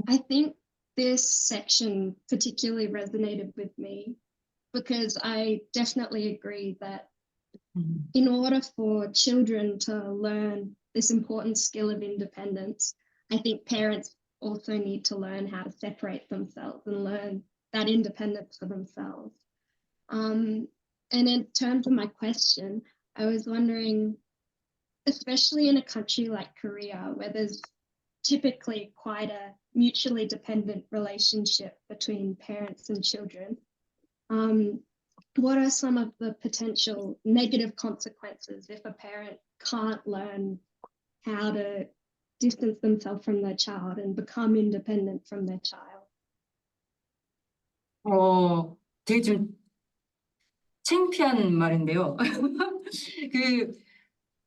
I think this section particularly resonated with me because I definitely agree that in order for children to learn this important skill of independence, I think parents also need to learn how to separate themselves and learn that independence for themselves. And in terms of my question, I was wondering, especially in a country like Korea, where there's typically quite a mutually dependent relationship between parents and children, what are some of the potential negative consequences if a parent can't learn how to distance themselves from their child and become independent from their child? 되게 좀 창피한 말인데요.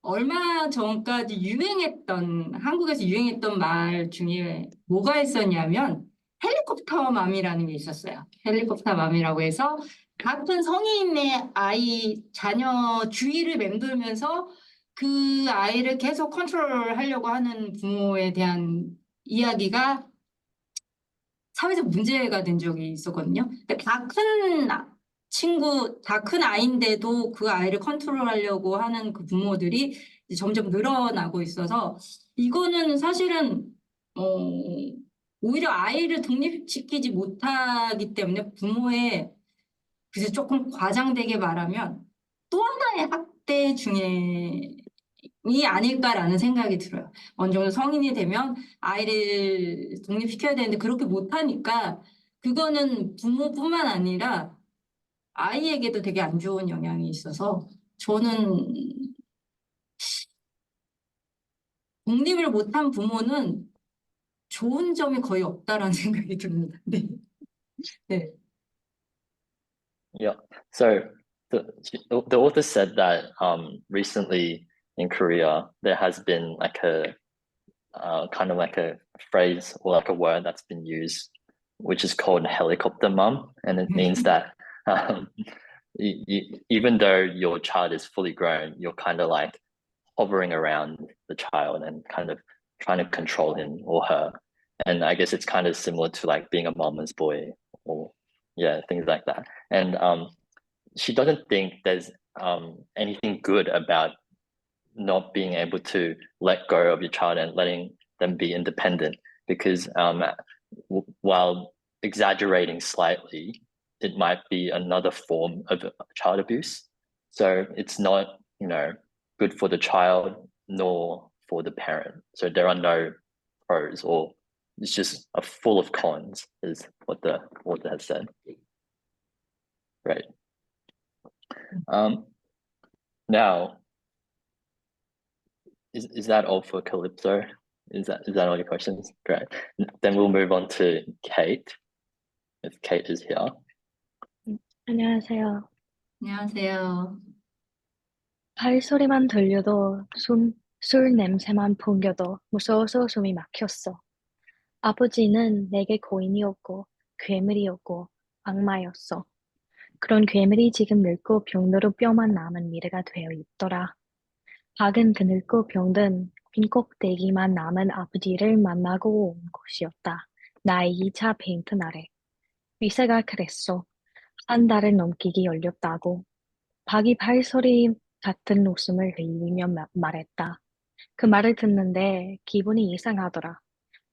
얼마 전까지 한국에서 유행했던 말 중에 뭐가 있었냐면, 헬리콥터 맘이라는 게 있었어요. 헬리콥터 맘이라고 해서, 같은 성인의 자녀 주위를 맴돌면서 그 아이를 계속 컨트롤하려고 하는 부모에 대한 이야기가 사회적 문제가 된 적이 있었거든요. 근데 다 큰 아이인데도 그 아이를 컨트롤하려고 하는 그 부모들이 이제 점점 늘어나고 있어서, 이거는 사실은 오히려 아이를 독립시키지 못하기 때문에 그래서 조금 과장되게 말하면 또 하나의 학대 중에 아닐까라는 생각이 들어요. 어느 정도 성인이 되면 아이를 독립시켜야 되는데 그렇게 못하니까, 그거는 부모뿐만 아니라 아이에게도 되게 안 좋은 영향이 있어서, 저는 독립을 못한 부모는 좋은 점이 거의 없다라는 생각이 듭니다. 네. 네. Yeah. So the author said that recently in Korea there has been like a kind of like a phrase or like a word that's been used, which is called helicopter mom, and it means that even though your child is fully grown, you're kind of like hovering around the child and kind of trying to control him or her. And I guess it's kind of similar to like being a mama's boy or things like that. And she doesn't think there's anything good about not being able to let go of your child and letting them be independent, because while exaggerating slightly, it might be another form of child abuse. So it's not, good for the child nor for the parent. So there are no pros, or it's just full of cons, is what the author has said. Right. Now, is that all for Calypso? Is that all your questions? Great. Then we'll move on to Kate, if Kate is here. 안녕하세요. 안녕하세요. 발소리만 들려도 술 냄새만 풍겨도 무서워서 숨이 막혔어. 아버지는 내게 고인이었고 괴물이었고 악마였어. 그런 괴물이 지금 늙고 병들어 뼈만 남은 미래가 되어 있더라. 박은 그 늙고 병든 빈 꼭대기만 남은 아버지를 만나고 온 곳이었다. 나의 2차 페인트 날에. 위세가 그랬어. 한 달을 넘기기 어렵다고. 박이 발소리 같은 웃음을 흘리며 말했다. 그 말을 듣는데 기분이 이상하더라.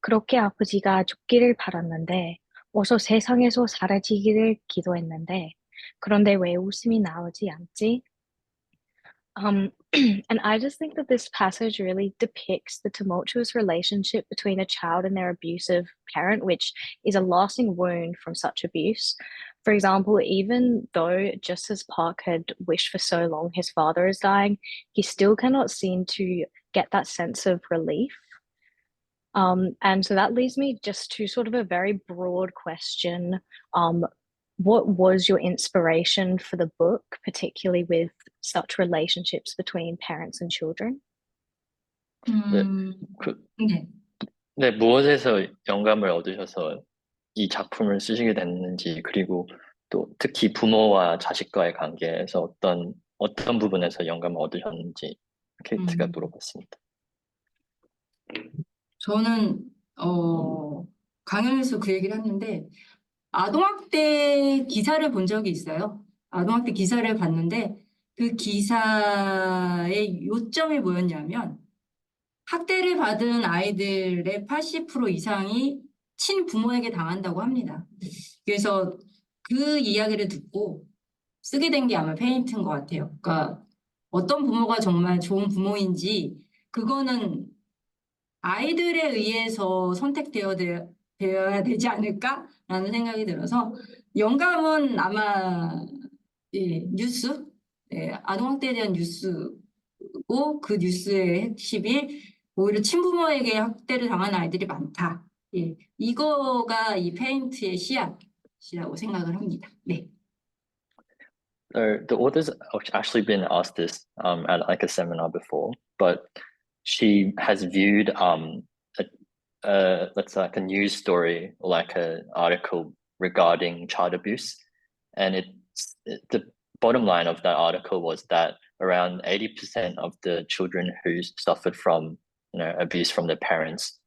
그렇게 아버지가 죽기를 바랐는데, 어서 세상에서 사라지기를 기도했는데, 그런데 왜 웃음이 나오지 않지? And I just think that this passage really depicts the tumultuous relationship between a child and their abusive parent, which is a lasting wound from such abuse. For example, even though just as Park had wished for so long his father is dying, he still cannot seem to get that sense of relief. And so that leads me just to sort of a very broad question. What was your inspiration for the book, particularly with such relationships between parents and children? 그, 네. 네, 무엇에서 영감을 얻으셔서 이 작품을 쓰시게 됐는지, 그리고 또 특히 부모와 자식과의 관계에서 어떤 부분에서 영감을 얻으셨는지 이렇게 제가 물어봤습니다. 저는 강연에서 그 얘기를 했는데 아동학대 기사를 본 적이 있어요. 아동학대 기사를 봤는데 그 기사의 요점이 뭐였냐면 학대를 받은 아이들의 80% 이상이 친부모에게 당한다고 합니다. 그래서 그 이야기를 듣고 쓰게 된 게 아마 페인트인 것 같아요. 그러니까 어떤 부모가 정말 좋은 부모인지 그거는 아이들에 의해서 되어야 되지 않을까라는 생각이 들어서 영감은 아마 뉴스, 아동학대에 대한 뉴스고 그 뉴스의 핵심이 오히려 친부모에게 학대를 당한 아이들이 많다. 이거가 이 페인트의 씨앗이라고 생각을 합니다. 네. The author's actually been asked this at like a seminar before, but she has viewed let's say like a news story, like an article regarding child abuse, and the bottom line of that article was that around 80% of the children who suffered from abuse from their parents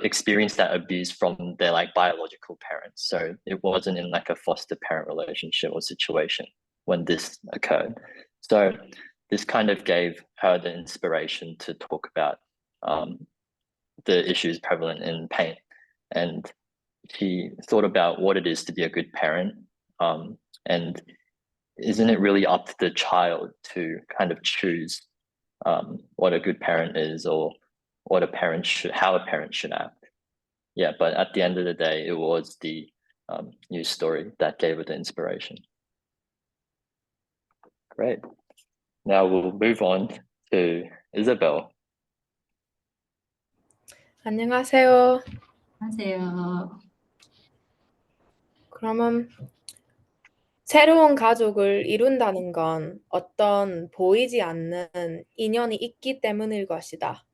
experienced that abuse from their like biological parents. So it wasn't in like a foster parent relationship or situation when this occurred. So this kind of gave her the inspiration to talk about the issues prevalent in pain, and she thought about what it is to be a good parent, and isn't it really up to the child to kind of choose what a good parent is, or how a parent should act? Yeah, but at the end of the day, it was the news story that gave her the inspiration. Great. Now we'll move on to Isabel. 안녕하세요. 하세요. 그러면 새로운 가족을 이룬다는 건 어떤 보이지 않는 인연이 있기 때문일 것이다.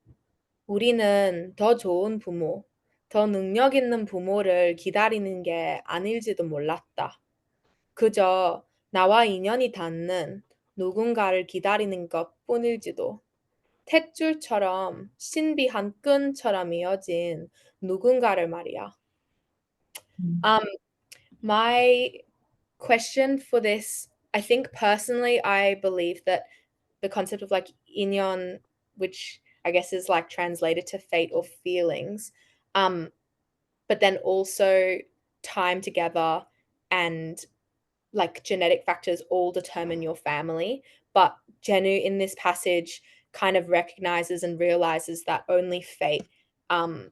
우리는 더 좋은 부모, 더 능력 있는 부모를 기다리는 게 아닐지도 몰랐다. 그저 나와 인연이 닿는 누군가를 기다리는 것뿐일지도. 탯줄처럼 신비한 끈처럼 이어진 누군가를 말이야. My question for this, I think personally, I believe that the concept of like inyon, which I guess is like translated to fate or feelings, but then also time together and like genetic factors all determine your family. But Jenu in this passage kind of recognizes and realizes that only fate and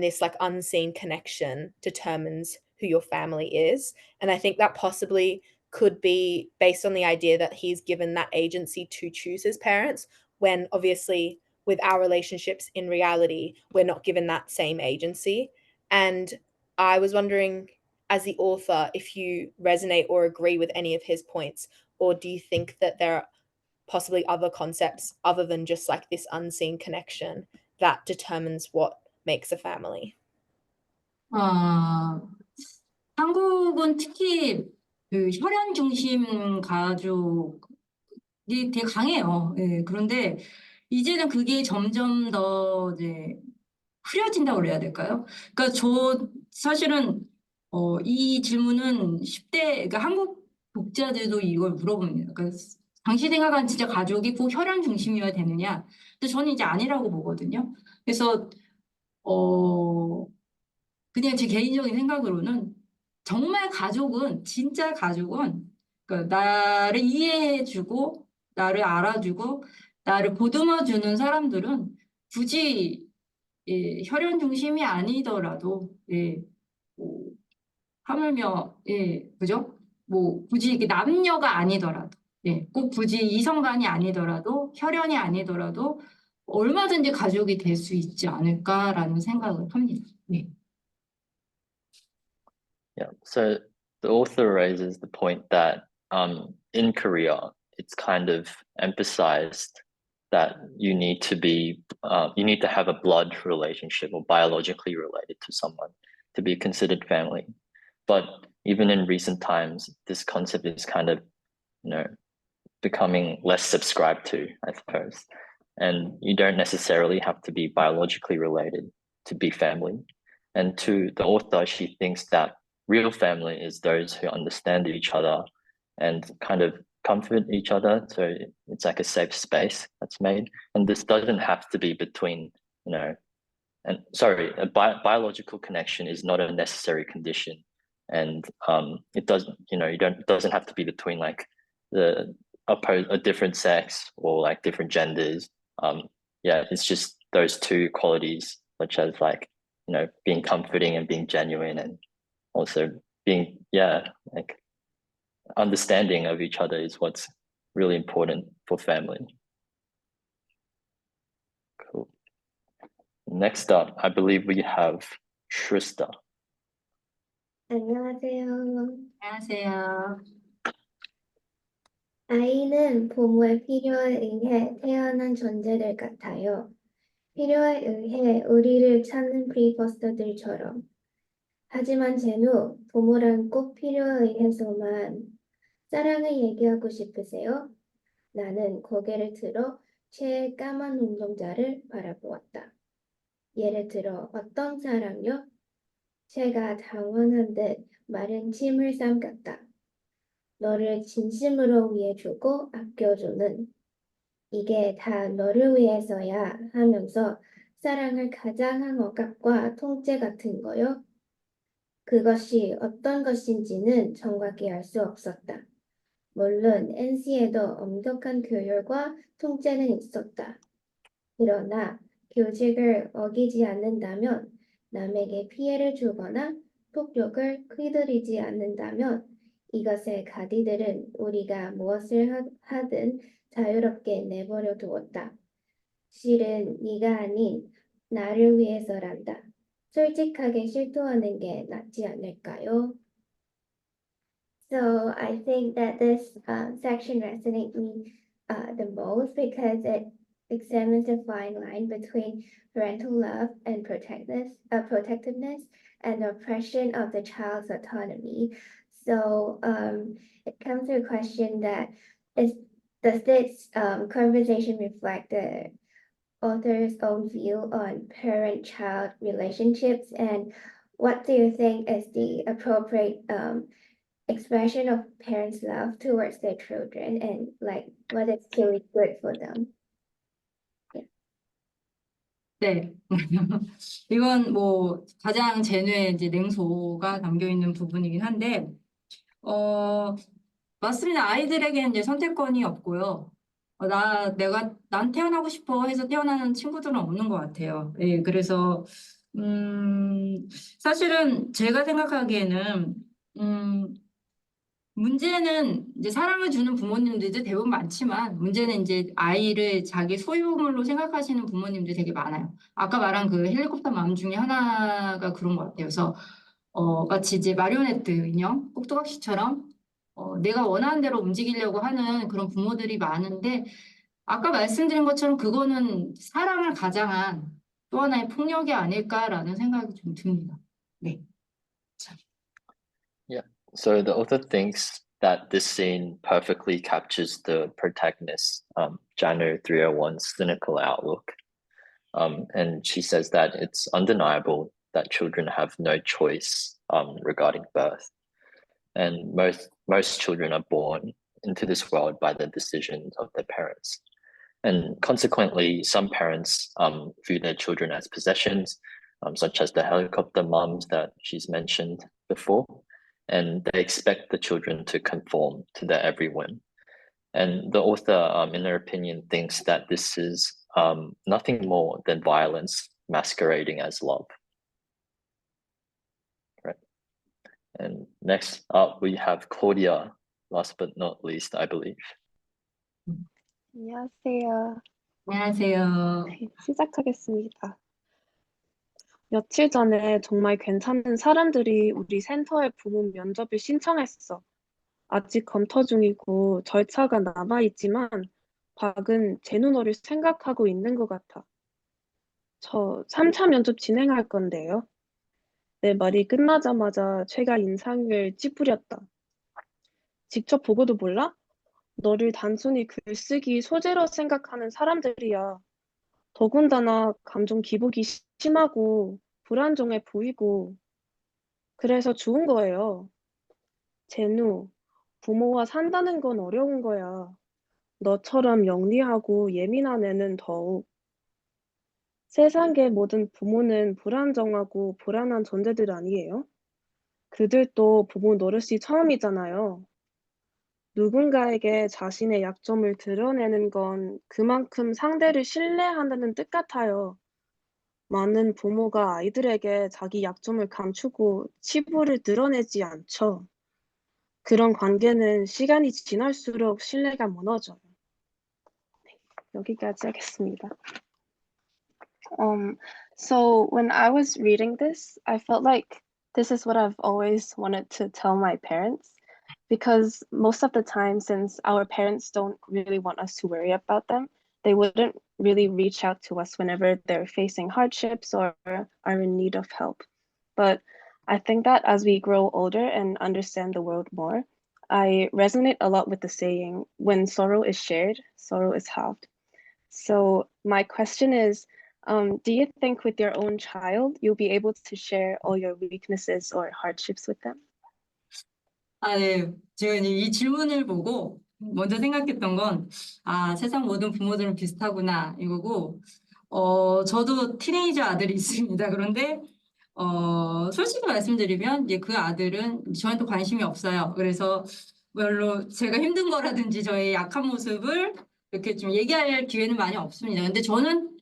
this like unseen connection determines who your family is. And I think that possibly could be based on the idea that he's given that agency to choose his parents, when obviously with our relationships in reality, we're not given that same agency. And I was wondering, as the author, if you resonate or agree with any of his points, or do you think that there are possibly other concepts other than just like this unseen connection that determines what makes a family? 한국은 특히 그 혈연 중심 가족이 되게 강해요. 예, 그런데 이제는 그게 점점 더 이제 흐려진다고 그래야 될까요? 그러니까 저 사실은 이 질문은 10대, 그러니까 한국 독자들도 이걸 물어봅니다. 그러니까 당시 생각한 진짜 가족이 꼭 혈연 중심이어야 되느냐? 근데 저는 이제 아니라고 보거든요. 그래서 그냥 제 개인적인 생각으로는 정말 가족은 진짜 가족은 그러니까 나를 이해해주고 나를 알아주고 나를 보듬어주는 사람들은 굳이 예, 혈연 중심이 아니더라도 예, 뭐, 하물며 예, 그죠? 뭐 굳이 이게 남녀가 아니더라도 예, 꼭 굳이 이성간이 아니더라도 혈연이 아니더라도 얼마든지 가족이 될 수 있지 않을까라는 생각을 합니다. 네. Yeah. So the author raises the point that in Korea, it's kind of emphasized that you need to have a blood relationship or biologically related to someone to be considered family. But even in recent times, this concept is kind of, becoming less subscribed to, I suppose. And you don't necessarily have to be biologically related to be family. And to the author, she thinks that real family is those who understand each other and kind of comfort each other. So it's like a safe space that's made. And this doesn't have to be between, and sorry, a biological connection is not a necessary condition. And it doesn't, it doesn't have to be between like a different sex or like different genders. It's just those two qualities, such as like, being comforting and being genuine, and also being, like understanding of each other is what's really important for family. Cool. Next up, I believe we have Shrista. 안녕하세요. 안녕하세요. 아이는 부모의 필요에 의해 태어난 존재들 같아요. 필요에 의해 우리를 찾는 프리포스터들처럼. 하지만 제누, 부모란 꼭 필요에 의해서만 사랑을 얘기하고 싶으세요? 나는 고개를 들어 최애 까만 운동자를 바라보았다. 예를 들어 어떤 사랑요? 제가 당황한 듯 마른 침을 삼켰다. 너를 진심으로 위해주고 아껴주는 이게 다 너를 위해서야 하면서 사랑을 가장한 억압과 통제 같은 거요. 그것이 어떤 것인지는 정확히 알 수 없었다. 물론 NC에도 엄격한 규율과 통제는 있었다. 그러나 규칙을 어기지 않는다면, 남에게 피해를 주거나 폭력을 휘두르지 않는다면 이것의 가디들은 우리가 무엇을 하든 자유롭게 내버려 두었다. 실은 네가 아닌 나를 위해서란다. 솔직하게 실토하는 게 낫지 않을까요? So I think that this section resonates me the most because it examines the fine line between parental love and protectiveness and oppression of the child's autonomy. So it comes to a question that does this conversation reflect the author's own view on parent-child relationships, and what do you think is the appropriate expression of parents' love towards their children, and like what is truly good for them? 네. 이건 뭐 가장 제뇌의 이제 냉소가 담겨 있는 부분이긴 한데, 맞습니다. 아이들에게는 이제 선택권이 없고요. 난 태어나고 싶어 해서 태어나는 친구들은 없는 것 같아요. 예, 그래서, 사실은 제가 생각하기에는, 문제는 이제 사랑을 주는 부모님들도 대부분 많지만, 문제는 이제 아이를 자기 소유물로 생각하시는 부모님들이 되게 많아요. 아까 말한 그 헬리콥터 맘 중에 하나가 그런 것 같아요. 그래서 마치 이제 마리오네트 인형, 꼭두각시처럼 내가 원하는 대로 움직이려고 하는 그런 부모들이 많은데, 아까 말씀드린 것처럼 그거는 사랑을 가장한 또 하나의 폭력이 아닐까라는 생각이 좀 듭니다. 네. So the author thinks that this scene perfectly captures the protagonist, Janu 301's cynical outlook. And she says that it's undeniable that children have no choice regarding birth. And most children are born into this world by the decisions of their parents. And consequently, some parents view their children as possessions, such as the helicopter moms that she's mentioned before. And they expect the children to conform to their every whim. And the author, in her opinion, thinks that this is nothing more than violence masquerading as love. Right. And next up, we have Claudia, last but not least, I believe. 안녕하세요. 안녕하세요. 시작하겠습니다. 며칠 전에 정말 괜찮은 사람들이 우리 센터에 부모 면접을 신청했어. 아직 검토 중이고 절차가 남아있지만 박은 제 누나를 생각하고 있는 것 같아. 저 3차 면접 진행할 건데요. 내 말이 끝나자마자 제가 인상을 찌푸렸다. 직접 보고도 몰라? 너를 단순히 글쓰기 소재로 생각하는 사람들이야. 더군다나 감정 기복이 심하고 불안정해 보이고 그래서 좋은 거예요. 제누, 부모와 산다는 건 어려운 거야. 너처럼 영리하고 예민한 애는 더욱. 세상의 모든 부모는 불안정하고 불안한 존재들 아니에요? 그들도 부모 노릇이 처음이잖아요. 누군가에게 자신의 약점을 드러내는 건 그만큼 상대를 신뢰한다는 뜻 같아요. 많은 부모가 아이들에게 자기 약점을 감추고 치부를 드러내지 않죠. 그런 관계는 시간이 지날수록 신뢰가 무너져요. 네, 여기까지 하겠습니다. So when I was reading this, I felt like this is what I've always wanted to tell my parents, because most of the time, since our parents don't really want us to worry about them, they wouldn't really reach out to us whenever they're facing hardships or are in need of help. But I think that as we grow older and understand the world more, I resonate a lot with the saying, when sorrow is shared, sorrow is halved. So my question is, do you think with your own child, you'll be able to share all your weaknesses or hardships with them? 네. 제가 이제 이 질문을 보고 먼저 생각했던 건, 세상 모든 부모들은 비슷하구나, 이거고, 저도 티네이저 아들이 있습니다. 그런데, 솔직히 말씀드리면, 이제 그 아들은 저한테 관심이 없어요. 그래서 별로 제가 힘든 거라든지 저의 약한 모습을 이렇게 좀 얘기할 기회는 많이 없습니다. 근데 저는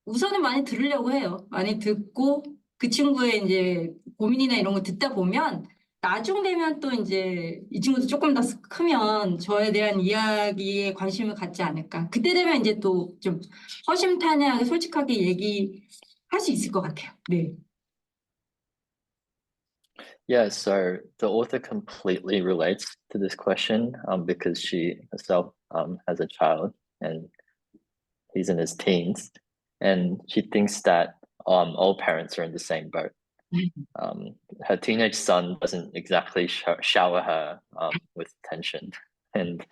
우선은 많이 들으려고 해요. 많이 듣고 그 친구의 이제 고민이나 이런 거 듣다 보면 나중 되면 또 이제 이 친구도 조금 더 크면 저에 대한 이야기에 관심을 갖지 않을까. 그때 되면 이제 또 좀 허심탄회하게 솔직하게 얘기할 수 있을 것 같아요. 네. Yeah, so the author completely relates to this question because she herself has a child and he's in his teens, and she thinks that all parents are in the same boat. Her teenage son doesn't exactly shower her with attention, and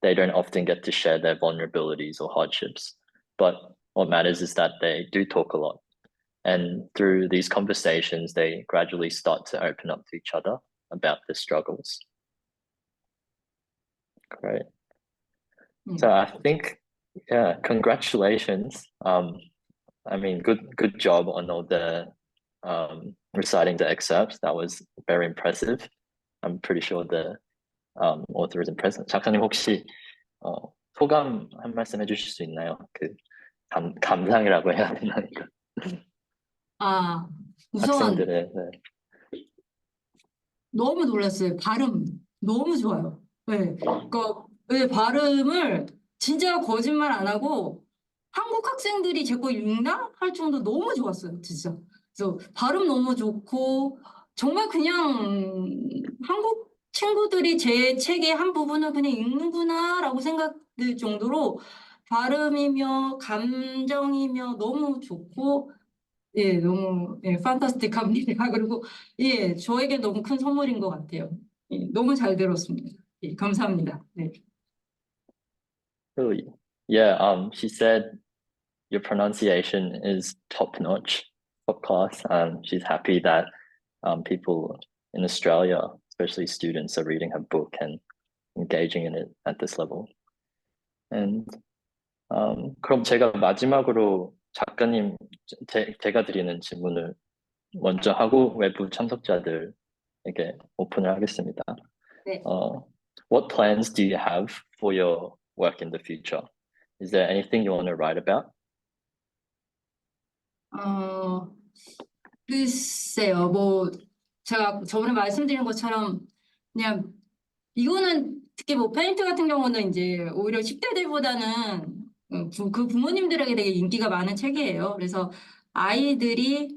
they don't often get to share their vulnerabilities or hardships. But what matters is that they do talk a lot. And through these conversations, they gradually start to open up to each other about their struggles. Great. So I think, yeah, congratulations. I mean, good job on all the reciting the excerpts. That was very impressive. I'm pretty sure the author is impressed. 작가님 혹시 소감 한 말씀 해주실 수 있나요? 감상이라고 해야 되나? 우선 학생들의 너무 놀랐어요. 발음 너무 좋아요. 네, 그 발음을 진짜 거짓말 안 하고 한국 학생들이 제 거 읽나 할 정도 너무 좋았어요, 진짜. 그래서 발음 너무 좋고 정말 그냥 한국 친구들이 제 책의 한 부분을 그냥 읽는구나라고 생각될 정도로 발음이며 감정이며 너무 좋고. 예, 너무 판타스틱합니다. 그리고 저에게 너무 큰 선물인 것 같아요. 너무 잘 들었습니다. 감사합니다. 네. Really? Yeah, she said your pronunciation is top notch, top class. She's happy that people in Australia, especially students, are reading her book and engaging in it at this level. And 그럼 제가 마지막으로 작가님 제가 드리는 질문을 먼저 하고 외부 참석자들에게 오픈을 하겠습니다. 네. what plans do you have for your work in the future? Is there anything you want to write about? 글쎄요, 뭐 제가 저번에 말씀드린 것처럼 그냥 이거는 특히 뭐 페인트 같은 경우는 이제 오히려 10대들보다는 그 부모님들에게 되게 인기가 많은 책이에요. 그래서 아이들이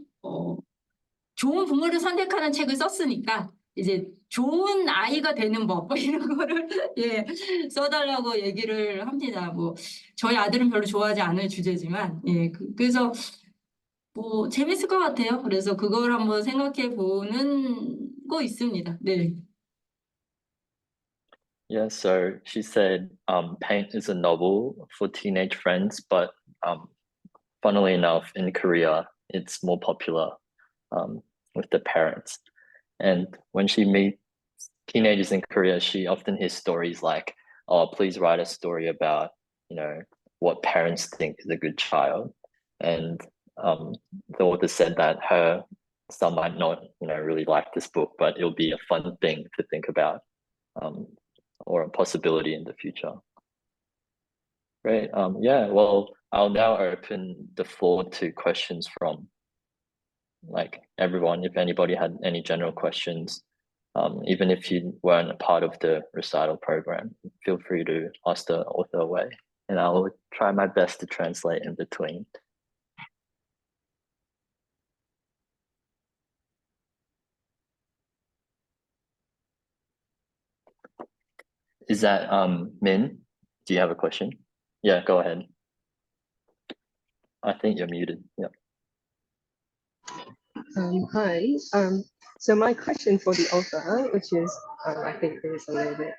좋은 부모를 선택하는 책을 썼으니까 이제 좋은 아이가 되는 법 이런 거를 예, 써달라고 얘기를 합니다. 뭐 저희 아들은 별로 좋아하지 않을 주제지만 예, 그래서 뭐 재밌을 것 같아요. 그래서 그걸 한번 생각해 보는 거 있습니다. 네. Yeah, so she said Paint is a novel for teenage friends, but funnily enough, in Korea, it's more popular with the parents. And when she meets teenagers in Korea, she often hears stories like, "Oh, please write a story about, what parents think is a good child." And the author said that her son might not, really like this book, but it'll be a fun thing to think about, or a possibility in the future. Great. Yeah, well, I'll now open the floor to questions from everyone. If anybody had any general questions, even if you weren't a part of the recital program, feel free to ask the author away, and I'll try my best to translate in between. Is that Min? Do you have a question? Yeah, go ahead. I think you're muted. Yeah. Hi. So my question for the author, which is, I think is a little bit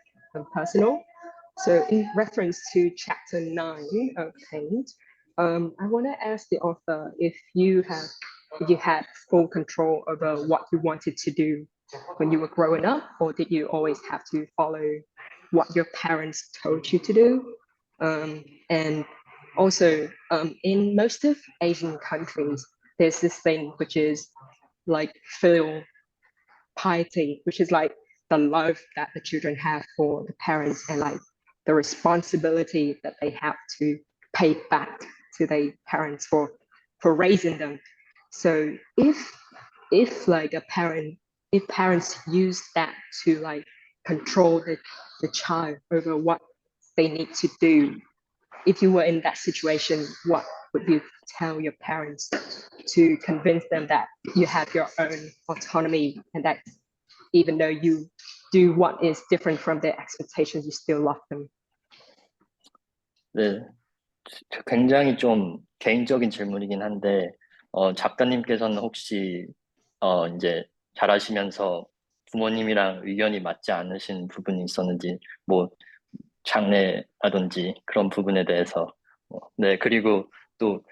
personal. So in reference to chapter 9 of Paint, I want to ask the author if you had full control over what you wanted to do when you were growing up, or did you always have to follow what your parents told you to do? And also, in most of Asian countries, there's this thing which is like filial piety, which is like the love that the children have for the parents and like the responsibility that they have to pay back to their parents for raising them. So if like if parents use that to like control the child over what they need to do, if you were in that situation, what would you tell your parents to convince them that you have your own autonomy and that even though you do what is different from their expectations, you still love them? 네, 굉장히 좀 개인적인 질문이긴 한데, 작가님께서는 혹시 이제 잘하시면서 부모님이랑 의견이 맞지 않으신 부분이 있었는지, 뭐 장래라든지 그런 부분에 대해서, 네, 그리고 또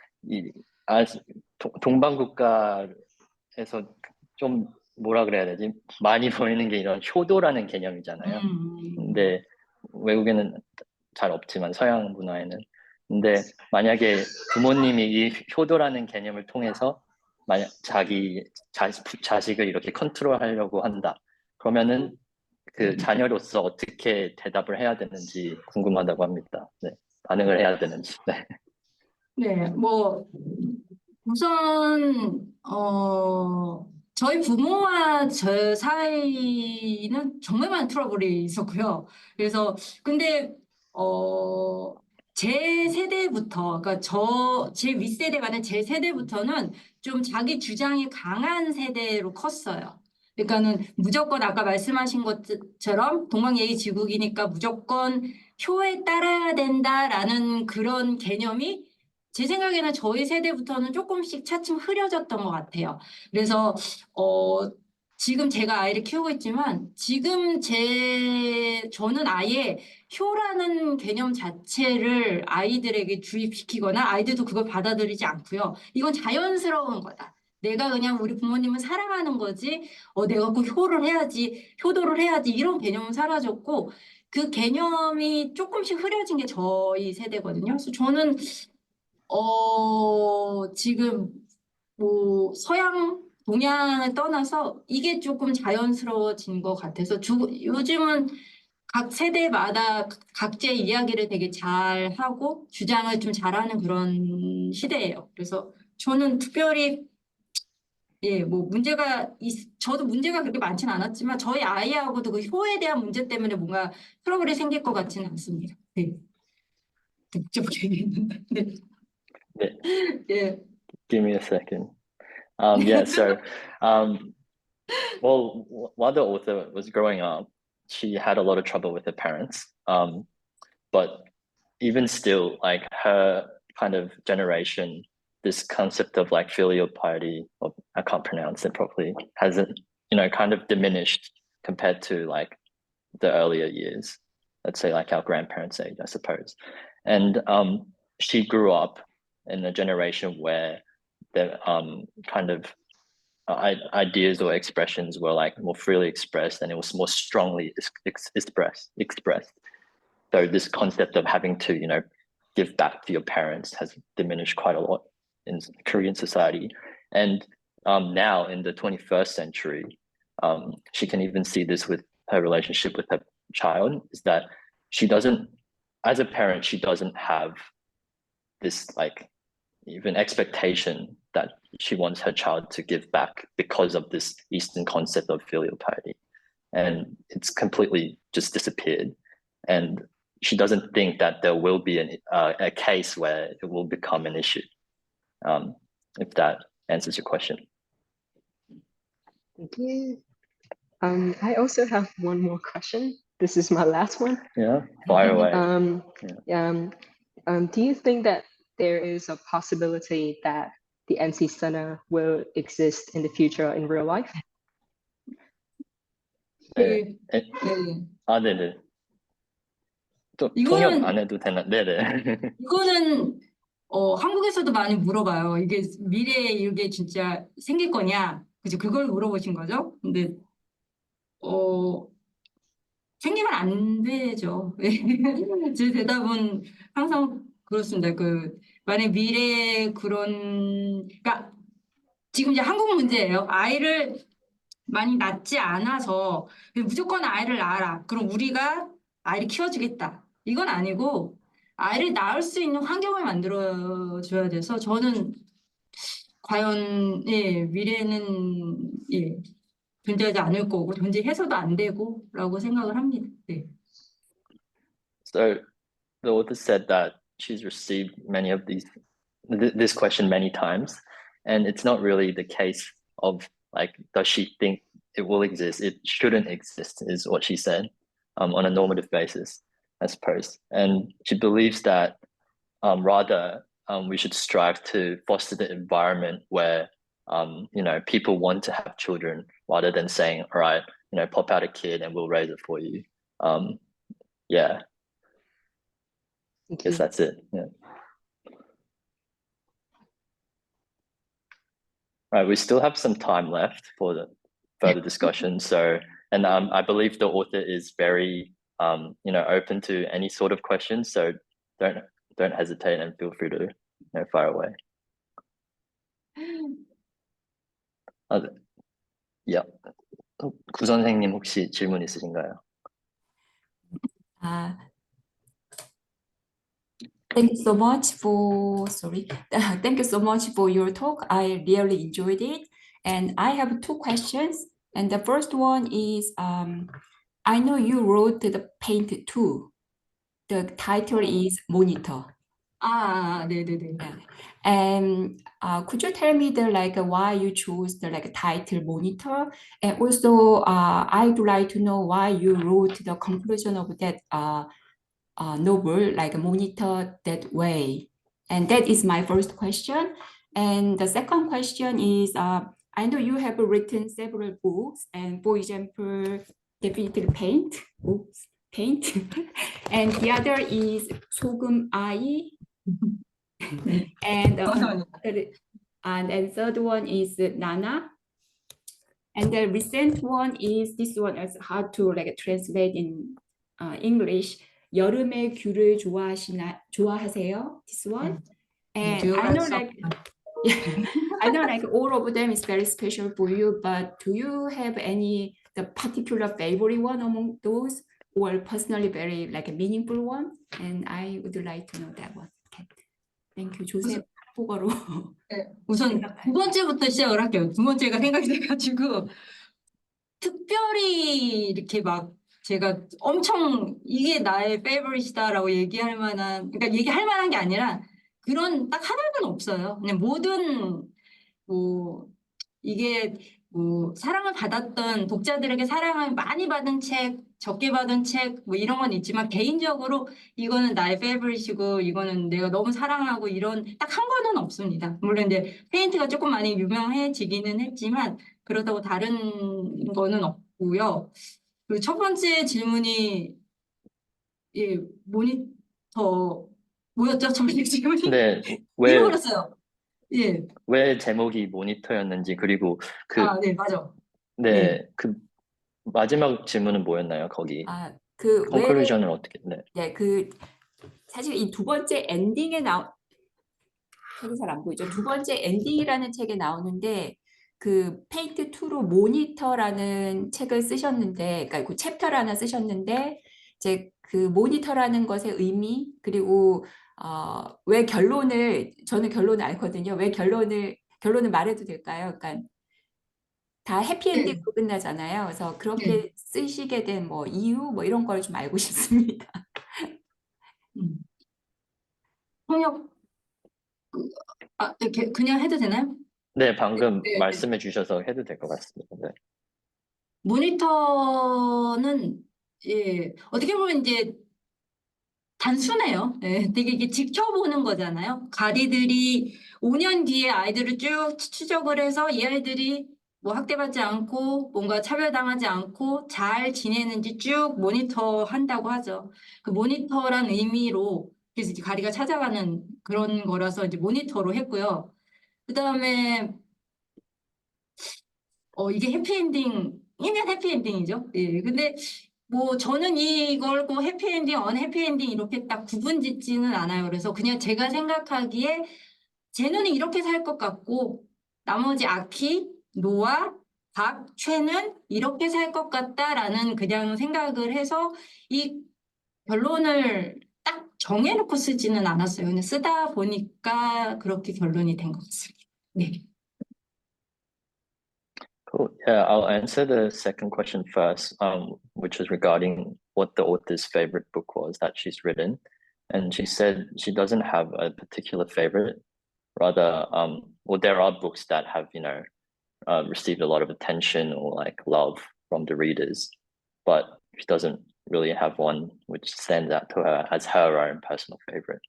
동방국가에서 좀 뭐라 그래야 되지? 많이 보이는 게 이런 효도라는 개념이잖아요. 근데 외국에는 잘 없지만 서양 문화에는. 근데 만약에 부모님이 이 효도라는 개념을 통해서 만약 자기 자식을 이렇게 컨트롤하려고 한다. 그러면은 그 자녀로서 어떻게 대답을 해야 되는지 궁금하다고 합니다. 네, 반응을 해야 되는지. 네. 네, 뭐 우선 저희 부모와 저 사이는 정말 많은 트러블이 있었고요. 그래서 근데 제 세대부터, 그러니까 제 윗세대가 아닌 제 세대부터는 좀 자기 주장이 강한 세대로 컸어요. 그러니까는 무조건 아까 말씀하신 것처럼 동방예의지국이니까 무조건 효에 따라야 된다라는 그런 개념이 제 생각에는 저희 세대부터는 조금씩 차츰 흐려졌던 것 같아요. 그래서 지금 제가 아이를 키우고 있지만 지금 저는 아예 효라는 개념 자체를 아이들에게 주입시키거나 아이들도 그걸 받아들이지 않고요. 이건 자연스러운 거다. 내가 그냥 우리 부모님은 사랑하는 거지, 내가 꼭 효도를 해야지 이런 개념은 사라졌고 그 개념이 조금씩 흐려진 게 저희 세대거든요. 그래서 저는 지금 뭐 서양, 동양을 떠나서 이게 조금 자연스러워진 것 같아서 요즘은 각 세대마다 각자의 이야기를 되게 잘 하고 주장을 좀 잘하는 그런 시대예요. 그래서 저는 특별히 뭐 저도 문제가 그렇게 많지는 않았지만 저희 아이하고도 그 효에 대한 문제 때문에 뭔가 트러블이 생길 것 같지는 않습니다. 네. 복잡하게 얘기했는데. 네. 네. 예. Give me a second. Yeah, so well, while the author was growing up, she had a lot of trouble with her parents. But even still, like her kind of generation, this concept of like filial piety, or I can't pronounce it properly, hasn't, kind of diminished compared to like the earlier years, let's say like our grandparents' age, I suppose. And she grew up in a generation where the kind of ideas or expressions were like more freely expressed, and it was more strongly expressed. So this concept of having to, give back to your parents has diminished quite a lot in Korean society. And now in the 21st century, she can even see this with her relationship with her child, is that she doesn't, as a parent, she doesn't have this like even expectation that she wants her child to give back because of this Eastern concept of filial piety. And it's completely just disappeared. And she doesn't think that there will be a case where it will become an issue, if that answers your question. Thank you. I also have one more question. This is my last one. Yeah, fire away. Do you think that there is a possibility that the NC Center will exist in the future in real life? 네. 네네. 또 통역 안 해도 되나? 네네. 이거는 한국에서도 많이 물어봐요. 이게 미래에 이게 진짜 생길 거냐? 그죠? 그걸 물어보신 거죠? 근데 생기면 안 되죠. 제 대답은 항상 그렇습니다. 만약 미래에 그러니까 지금 이제 한국 문제예요. 아이를 많이 낳지 않아서 무조건 아이를 낳아라. 그럼 우리가 아이를 키워주겠다. 이건 아니고 아이를 낳을 수 있는 환경을 만들어줘야 돼서 저는 과연 미래는 존재하지 않을 거고 존재해서도 안 되고라고 생각을 합니다. 네. So the author said that she's received many of this question many times, and it's not really the case of like, does she think it will exist? It shouldn't exist, is what she said, on a normative basis, I suppose. And she believes that rather we should strive to foster the environment where people want to have children, rather than saying, all right, pop out a kid and we'll raise it for you. Yeah. I guess that's it. Yeah. All right, we still have some time left for the further discussion. So, and I believe the author is very, open to any sort of questions. So don't hesitate and feel free to fire away. Yeah. 구 선생님 혹시 질문 있으신가요? Thank you so much for thank you so much for your talk. I really enjoyed it. And I have two questions. And the first one is, I know you wrote the Paint 2. The title is Monitor. 네네네. And could you tell me why you chose the title Monitor? And also, I'd like to know why you wrote the conclusion of that novel, Monitor That Way. And that is my first question. And the second question is, I know you have written several books, and for example, Definitely Paint. Oops, Paint. And the other is 소금 아이. And third one is Nana. And the recent one is this one, is hard to translate in English. 여름의 귤을 좋아하세요? This one. And I know I know all of them is very special for you, but do you have any the particular favorite one among those? or personally very like a meaningful one, and I would like to know that one. Okay. Thank you. 조셉 한국어로. 네, 우선 두 번째부터 시작을 할게요. 두 번째가 생각이 돼가지고 특별히 이렇게 막 제가 엄청 이게 나의 페이보릿이다라고 얘기할 만한, 그러니까 얘기할 만한 게 아니라 그런 딱 하나는 없어요. 그냥 모든 뭐 이게 뭐 사랑을 받았던 독자들에게 사랑을 많이 받은 책, 적게 받은 책 뭐 이런 건 있지만 개인적으로 이거는 나의 페이보릿이고 이거는 내가 너무 사랑하고 이런 딱 한 권은 없습니다. 물론 이제 페인트가 조금 많이 유명해지기는 했지만 그렇다고 다른 거는 없고요. 그리고 첫 번째 질문이 예, 모니터 뭐였죠? 첫 번째 질문이 네, 왜 잃어버렸어요. 예. 왜 제목이 모니터였는지 그리고 그 아, 네, 맞아. 네, 그 마지막 질문은 뭐였나요? 거기 그 왜, 컨클루전을 어떻게 네. 네, 그 사실 이 두 번째 엔딩에 책이 잘 안 보이죠. 두 번째 엔딩이라는 책에 나오는데 그 페인트 2로 모니터라는 책을 쓰셨는데, 그러니까 그 챕터를 하나 쓰셨는데 이제 그 모니터라는 것의 의미 그리고 왜 저는 결론을 알거든요. 왜 결론을 말해도 될까요? 그러니까 다 해피엔딩으로 끝나잖아요. 그래서 그렇게 쓰시게 된 뭐 이유 뭐 이런 걸 좀 알고 싶습니다. 통역 그냥 해도 되나요? 네, 방금 네. 말씀해 주셔서 해도 될 것 같습니다. 네. 모니터는 예, 어떻게 보면 이제 단순해요. 예, 되게 이게 지켜보는 거잖아요. 가리들이 5년 뒤에 아이들을 쭉 추적을 해서 이 아이들이 뭐 학대받지 않고 뭔가 차별당하지 않고 잘 지내는지 쭉 모니터 한다고 하죠. 그 모니터란 의미로 그래서 이제 가리가 찾아가는 그런 거라서 이제 모니터로 했고요. 그다음에 이게 해피엔딩이면 해피엔딩이죠. 예. 근데 뭐 저는 이걸 뭐 해피엔딩, 언해피엔딩 이렇게 딱 구분 짓지는 않아요. 그래서 그냥 제가 생각하기에 제노는 이렇게 살 것 같고 나머지 아키, 노아, 박, 최는 이렇게 살 것 같다라는 그냥 생각을 해서 이 결론을 딱 정해놓고 쓰지는 않았어요. 그냥 쓰다 보니까 그렇게 결론이 된 것 같습니다. 네. Cool. Yeah, I'll answer the second question first, which is regarding what the author's favorite book was that she's written. And she said she doesn't have a particular favorite. Rather, well, there are books that have, received a lot of attention or like love from the readers, but she doesn't really have one which stands out to her as her own personal favorite.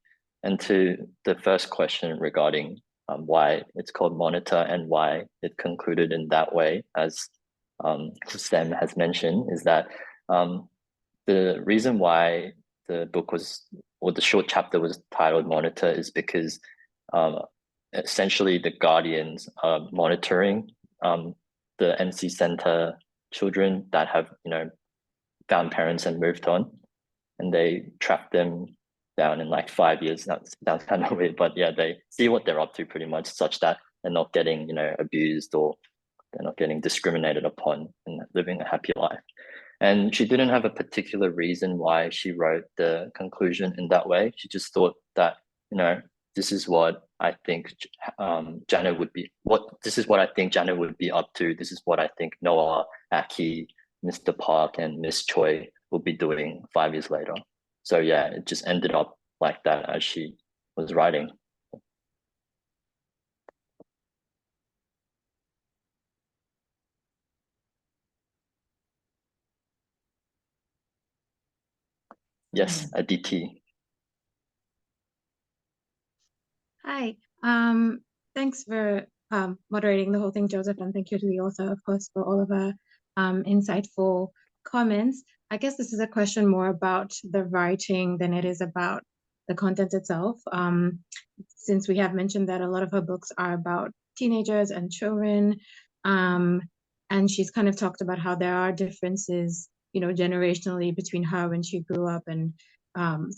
And to the first question regarding why it's called Monitor and why it concluded in that way, as Sam has mentioned, is that the reason why the book or the short chapter was titled Monitor is because essentially the guardians are monitoring the NC Center children that have, found parents and moved on, and they trap them down in like 5 years. That sounds kind of weird, but yeah, they see what they're up to pretty much, such that they're not getting, abused or they're not getting discriminated upon and living a happy life. And she didn't have a particular reason why she wrote the conclusion in that way. She just thought that, this is what I think Janet would be. This is what I think Janet would be up to. This is what I think Noah, Aki, Mr. Park, and Miss Choi will be doing 5 years later. So yeah, it just ended up like that as she was writing. Yes, Aditi. Hi. Thanks for moderating the whole thing, Joseph, and thank you to the author, of course, for all of her insightful comments. I guess this is a question more about the writing than it is about the content itself. Since we have mentioned that a lot of her books are about teenagers and children, and she's kind of talked about how there are differences, generationally between her when she grew up and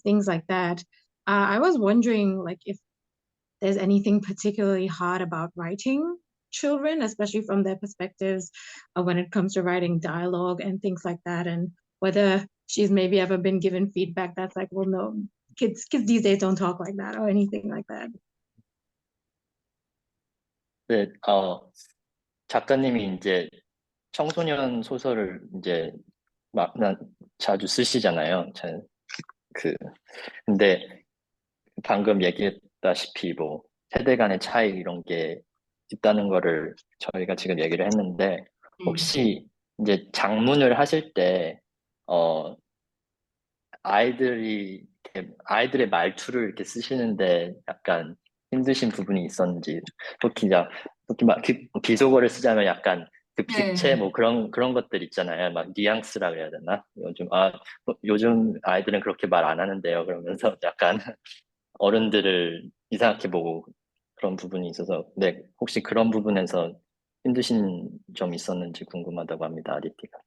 things like that. I was wondering, like, if there's anything particularly hard about writing children, especially from their perspectives when it comes to writing dialogue and things like that, and whether she's maybe ever been given feedback that's like, well, no, kids these days don't talk like that or anything like that. 네, 작가님이 이제 청소년 소설을 이제 자주 쓰시잖아요. 근데 방금 얘기했다시피 뭐 세대 간의 차이 이런 게 있다는 거를 저희가 지금 얘기를 했는데 혹시 이제 장문을 하실 때 아이들의 말투를 이렇게 쓰시는데 약간 힘드신 부분이 있었는지 특히 막 비속어를 쓰자면 약간 급식체 뭐 그런 것들 있잖아요. 막 뉘앙스라 그래야 되나? 요즘 아이들은 그렇게 말 안 하는데요. 그러면서 약간 어른들을 이상하게 보고 그런 부분이 있어서 네, 혹시 그런 부분에서 힘드신 점 있었는지 궁금하다고 합니다, 아디티가.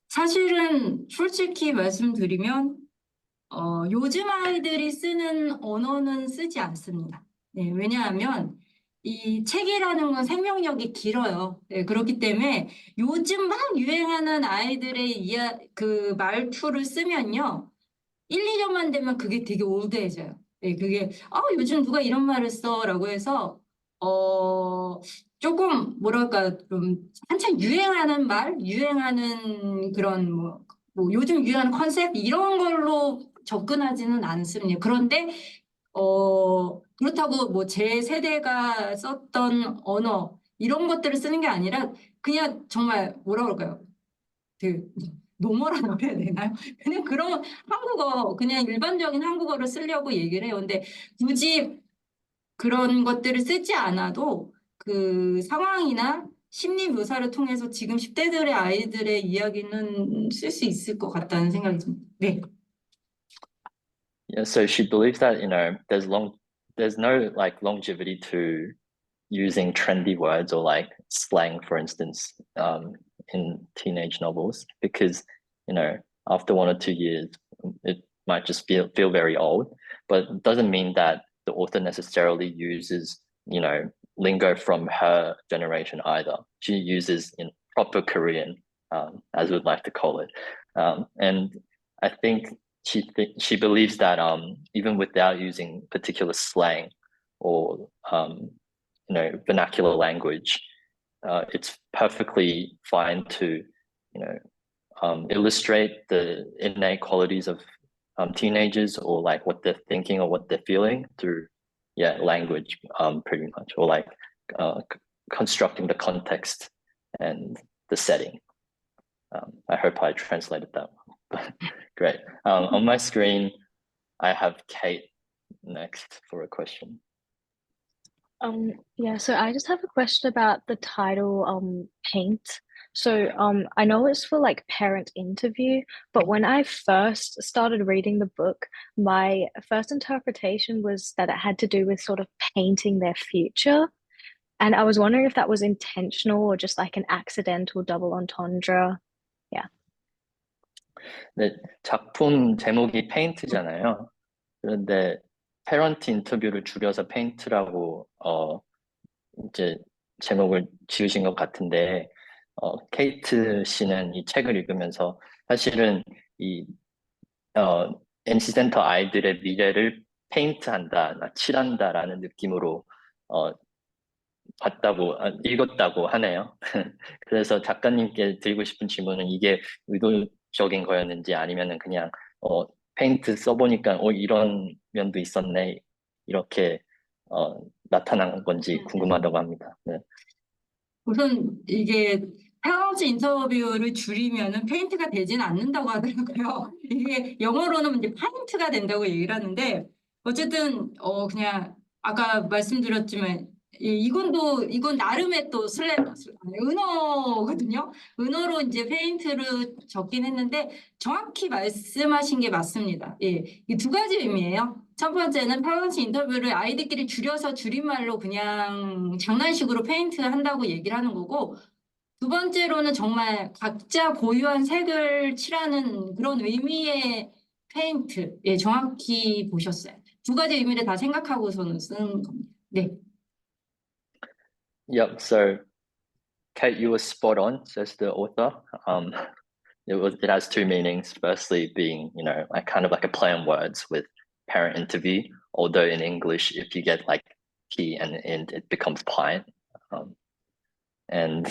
사실은 솔직히 말씀드리면 요즘 아이들이 쓰는 언어는 쓰지 않습니다. 네, 왜냐하면 이 책이라는 건 생명력이 길어요. 네, 그렇기 때문에 요즘 막 유행하는 아이들의 그 말투를 쓰면요. 1, 2년만 되면 그게 되게 올드해져요. 네, 그게 요즘 누가 이런 말을 써라고 해서 조금 뭐랄까 좀 한참 유행하는 말, 유행하는 그런 뭐 요즘 유행하는 컨셉 이런 걸로 접근하지는 않습니다. 그런데 그렇다고 뭐 제 세대가 썼던 언어 이런 것들을 쓰는 게 아니라 그냥 정말 뭐라 그럴까요? 그 노멀하다고 해야 되나요? 그냥 그런 한국어, 그냥 일반적인 한국어를 쓰려고 얘기를 해요. 근데 굳이 그런 것들을 쓰지 않아도 그 상황이나 심리 묘사를 통해서 지금 10대들의 아이들의 이야기는 쓸 수 있을 것 같다는 생각이 듭니다. 네. Yeah, so she believes that there's no like longevity to using trendy words or like slang, for instance, in teenage novels, because after 1 or 2 years it might just feel very old, but it doesn't mean that the author necessarily uses lingo from her generation either. She uses in proper Korean, as we'd like to call it, and I think she believes that even without using particular slang or vernacular language, it's perfectly fine to illustrate the innate qualities of teenagers or like what they're thinking or what they're feeling through language, pretty much, or like constructing the context and the setting. I hope I translated that well. Great. On my screen, I have Kate next for a question. Yeah, so I just have a question about the title, Paint. So I know it's for like parent interview, but when I first started reading the book, my first interpretation was that it had to do with sort of painting their future. And I was wondering if that was intentional or just like an accidental double entendre. Yeah. 네, 작품 제목이 페인트잖아요. 그런데 패런트 인터뷰를 줄여서 페인트라고 이제 제목을 지으신 것 같은데 케이트 씨는 이 책을 읽으면서 사실은 이 NC센터 아이들의 미래를 페인트한다, 칠한다라는 느낌으로 읽었다고 하네요. 그래서 작가님께 드리고 싶은 질문은 이게 의도적인 거였는지 아니면은 그냥 페인트 써보니까 이런 면도 있었네 이렇게 나타난 건지 궁금하다고 합니다. 네. 우선 이게 패런트 인터뷰를 줄이면은 페인트가 되지는 않는다고 하더라고요. 이게 영어로는 이제 파인트가 된다고 얘기를 하는데 어쨌든 그냥 아까 말씀드렸지만 이건 나름의 또 은어거든요. 은어로 이제 페인트를 적긴 했는데 정확히 말씀하신 게 맞습니다. 예, 이 두 가지 의미예요. 첫 번째는 패런트 인터뷰를 아이들끼리 줄여서 줄임말로 그냥 장난식으로 페인트 한다고 얘기를 하는 거고, 두 번째로는 정말 각자 고유한 색을 칠하는 그런 의미의 페인트. 예, 정확히 보셨어요. 두 가지 의미를 다 생각하고서는 쓰는 겁니다. 네. Yep. So Kate, you were spot on, says the author. It has two meanings. Firstly, being, you know, like kind of like a play on words with parent interview, although in English, if you get like he and it becomes pint. And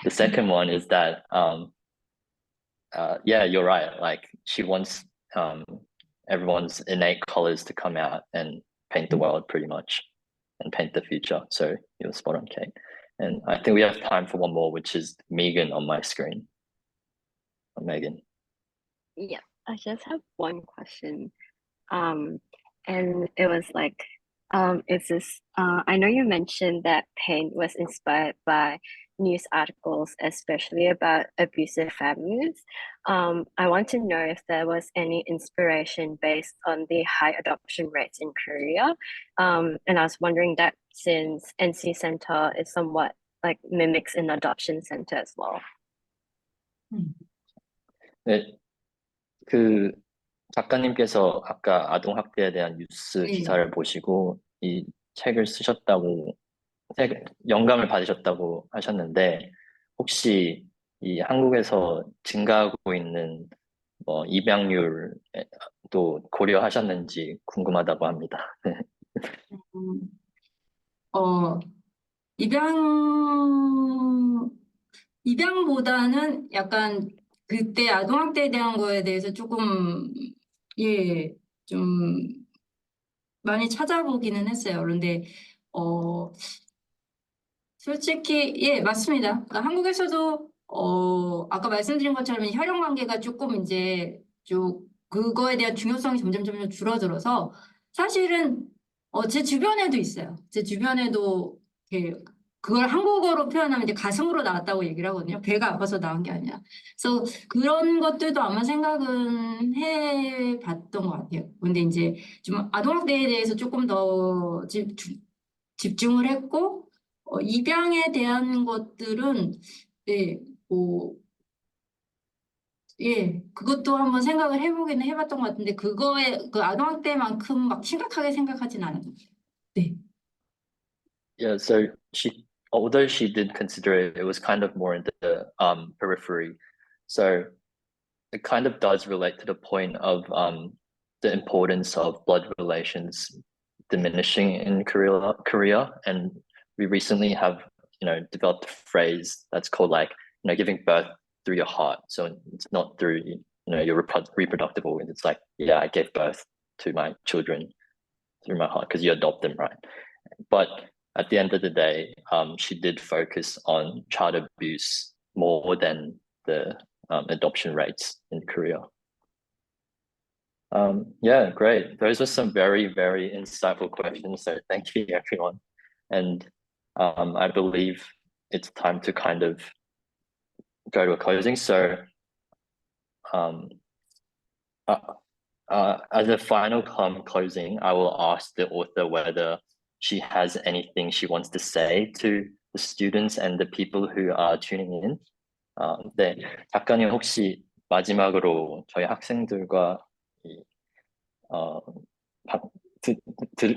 the second one is that, yeah, you're right. Like she wants everyone's innate colors to come out and paint the world pretty much and paint the future. So you're spot on, Kate. And I think we have time for one more, which is Megan on my screen. Megan. Yeah, I just have one question. And it was like, it's this, I know you mentioned that paint was inspired by news articles, especially about abusive families. I want to know if there was any inspiration based on the high adoption rates in Korea. And I was wondering that since NC Center is somewhat like mimics an adoption center as well. 네, 그 작가님께서 아까 아동학대에 대한 뉴스 기사를 보시고 이 책을 쓰셨다고, 영감을 받으셨다고 하셨는데, 혹시 이 한국에서 증가하고 있는 뭐 입양률도 고려하셨는지 궁금하다고 합니다. 입양보다는 약간 그때 아동학대에 대한 거에 대해서 조금, 예, 좀 많이 찾아보기는 했어요. 그런데, 솔직히, 예, 맞습니다. 그러니까 한국에서도, 아까 말씀드린 것처럼 혈연 관계가 조금 이제 좀 그거에 대한 중요성이 점점 줄어들어서 사실은, 제 주변에도 있어요. 제 주변에도 이렇게 그걸 한국어로 표현하면 이제 가슴으로 나왔다고 얘기를 하거든요. 배가 아파서 나온 게 아니라. 그래서 그런 것들도 아마 생각은 해봤던 것 같아요. 근데 이제 좀 아동학대에 대해서 조금 더 집중을 했고, 입양에 대한 것들은, 예, 뭐, 예, 그것도 한번 생각을 해보기는 해봤던 것 같은데, 그거에, 그 아동학대만큼 막 심각하게 생각하진 않아요. 네. Yeah, so although she did consider it, it was kind of more in the periphery. So it kind of does relate to the point of the importance of blood relations diminishing in Korea, and we recently have, you know, developed a phrase that's called like, you know, giving birth through your heart. So it's not through, you know, your reproductive organs. It's like, yeah, I gave birth to my children through my heart because you adopt them, right? But at the end of the day, she did focus on child abuse more than the adoption rates in Korea. Yeah, great. Those are some very, very insightful questions. So thank you, everyone. And I believe it's time to kind of go to a closing. So as a final closing, I will ask the author whether she has anything she wants to say to the students and the people who are tuning in. 네, 작가님 혹시 마지막으로 저희 학생들과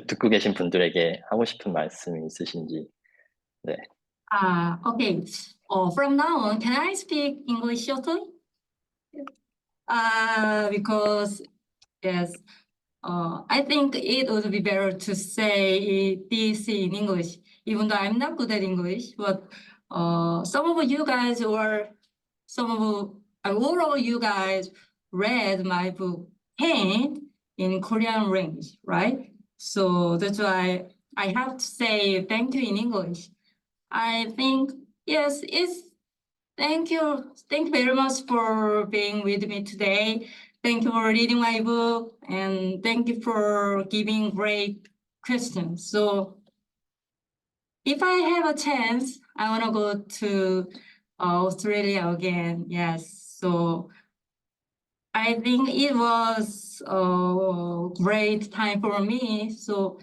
듣고 계신 분들에게 하고 싶은 말씀이 있으신지. 네. Okay. From now on, can I speak English shortly? Because yes, I think it would be better to say this in English, even though I'm not good at English. But some of you guys or all of you guys read my book Paint in Korean language, right? So that's why I have to say thank you in English. I think, yes, thank you. Thank you very much for being with me today. Thank you for reading my book, and thank you for giving great questions. So if I have a chance, I want to go to Australia again. Yes. So I think it was a great time for me. So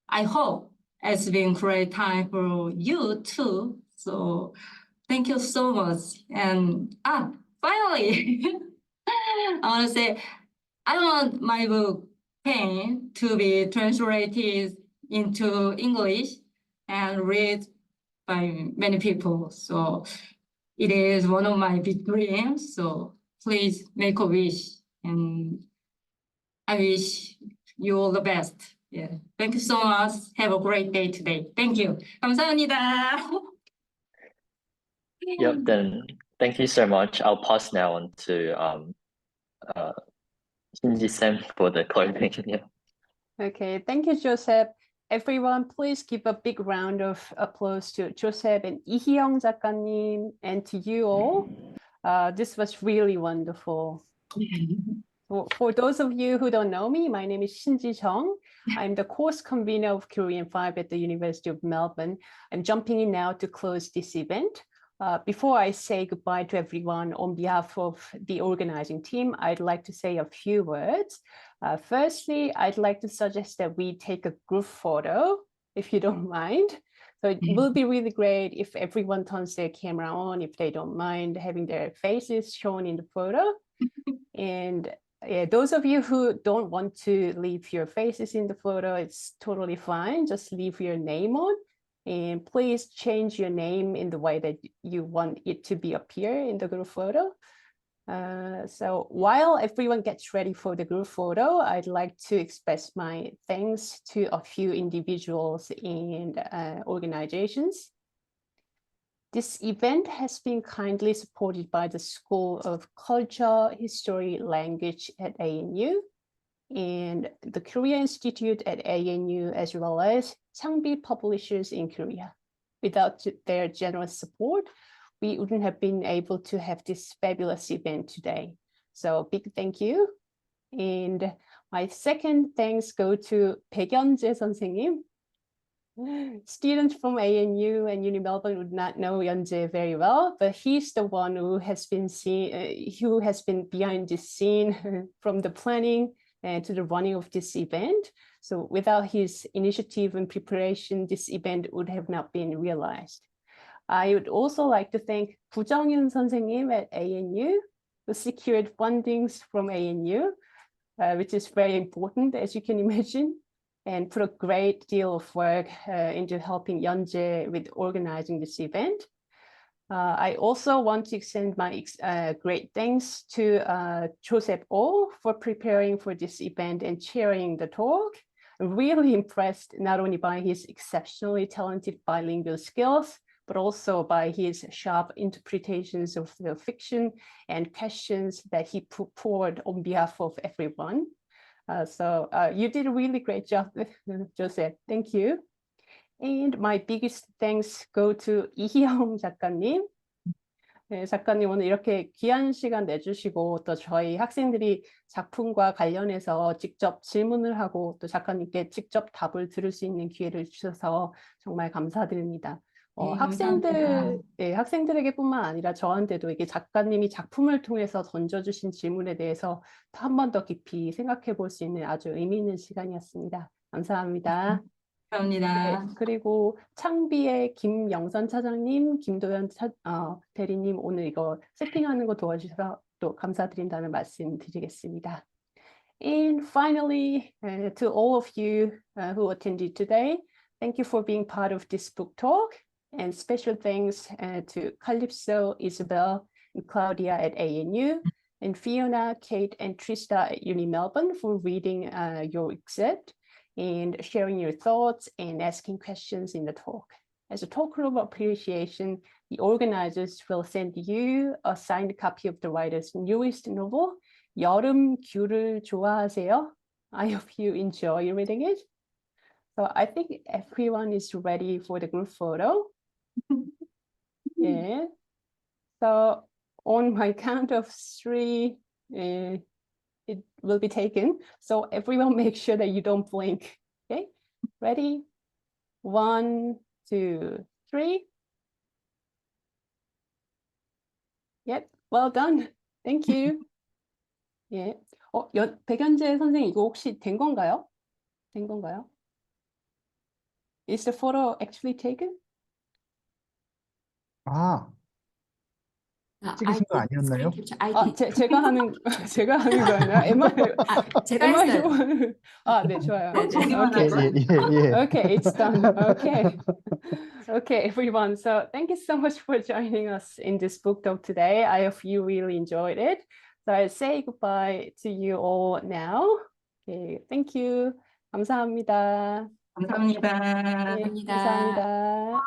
I hope it's been a great time for you too. So thank you so much. And finally, I want to say, I want my book, Pain, to be translated into English and read by many people. So it is one of my big dreams. So please make a wish, and I wish you all the best. Yeah. Thank you so much. Have a great day today. Thank you. 감사합니다. Yep, then thank you so much. I'll pass now on to Shinji-san for the closing. Yeah. Okay, thank you, Joseph. Everyone, please give a big round of applause to Joseph and Ihyung 작가님 and to you all. This was really wonderful. For those of you who don't know me, my name is Shinji Jeong. I'm the course convener of Korean 5 at the University of Melbourne. I'm jumping in now to close this event. Before I say goodbye to everyone, on behalf of the organizing team, I'd like to say a few words. Firstly, I'd like to suggest that we take a group photo, if you don't mind. So it will be really great if everyone turns their camera on, if they don't mind having their faces shown in the photo. And yeah, those of you who don't want to leave your faces in the photo, it's totally fine. Just leave your name on. And please change your name in the way that you want it to be appear in the group photo. So while everyone gets ready for the group photo, I'd like to express my thanks to a few individuals and organizations. This event has been kindly supported by the School of Culture, History, Language at ANU, and the Korea Institute at ANU, as well as Changbi Publishers in Korea. Without their generous support, we wouldn't have been able to have this fabulous event today. So big thank you. And my second thanks go to 백연재 선생님. Students from ANU and Uni Melbourne would not know Yeonjae very well, but he's the one who has been behind the scene from the planning and to the running of this event. So without his initiative and preparation, this event would have not been realized. I would also like to thank 부정윤 선생님 at ANU, who secured fundings from ANU, which is very important, as you can imagine, and put a great deal of work into helping Yeonjae with organizing this event. I also want to extend my great thanks to Joseph Oh for preparing for this event and chairing the talk. I'm really impressed not only by his exceptionally talented bilingual skills, but also by his sharp interpretations of the fiction and questions that he put forward on behalf of everyone. So you did a really great job, Joseph. Thank you. And my biggest thanks go to 이희영 작가님. 네, 작가님 오늘 이렇게 귀한 시간 내주시고 또 저희 학생들이 작품과 관련해서 직접 질문을 하고 또 작가님께 직접 답을 들을 수 있는 기회를 주셔서 정말 감사드립니다. 학생들에게뿐만 아니라 저한테도 이게 작가님이 작품을 통해서 던져주신 질문에 대해서 한 번 더 깊이 생각해 볼 수 있는 아주 의미 있는 시간이었습니다. 감사합니다. 감사합니다. 네, 그리고 창비의 김영선 차장님, 김도현 대리님 오늘 이거 세팅하는 거 도와주셔서 또 감사드린다는 말씀 드리겠습니다. And finally, to all of you who attended today, thank you for being part of this book talk. And special thanks to Calypso, Isabel, and Claudia at ANU, and Fiona, Kate, and Trista at Uni Melbourne for reading your excerpt and sharing your thoughts and asking questions in the talk. As a token of appreciation, the organizers will send you a signed copy of the writer's newest novel, 여름 귤을 좋아하세요? I hope you enjoy reading it. So I think everyone is ready for the group photo. Yeah. So on my count of 3, it will be taken. So everyone make sure that you don't blink. Okay, ready? 1, 2, 3. Yep, well done. Thank you. 예. 백연재 선생님 이거 혹시 된 건가요? 된 건가요? Is the photo actually taken? 찍으신 거 아니었나요? 제가 하는 거였나요? 제가 했어요. 네, 좋아요. 네, Okay, it's done. Okay. Okay, everyone. So thank you so much for joining us in this book talk today. I hope you really enjoyed it. So I'll say goodbye to you all now. Okay, thank you. 감사합니다. 감사합니다. 네, 감사합니다.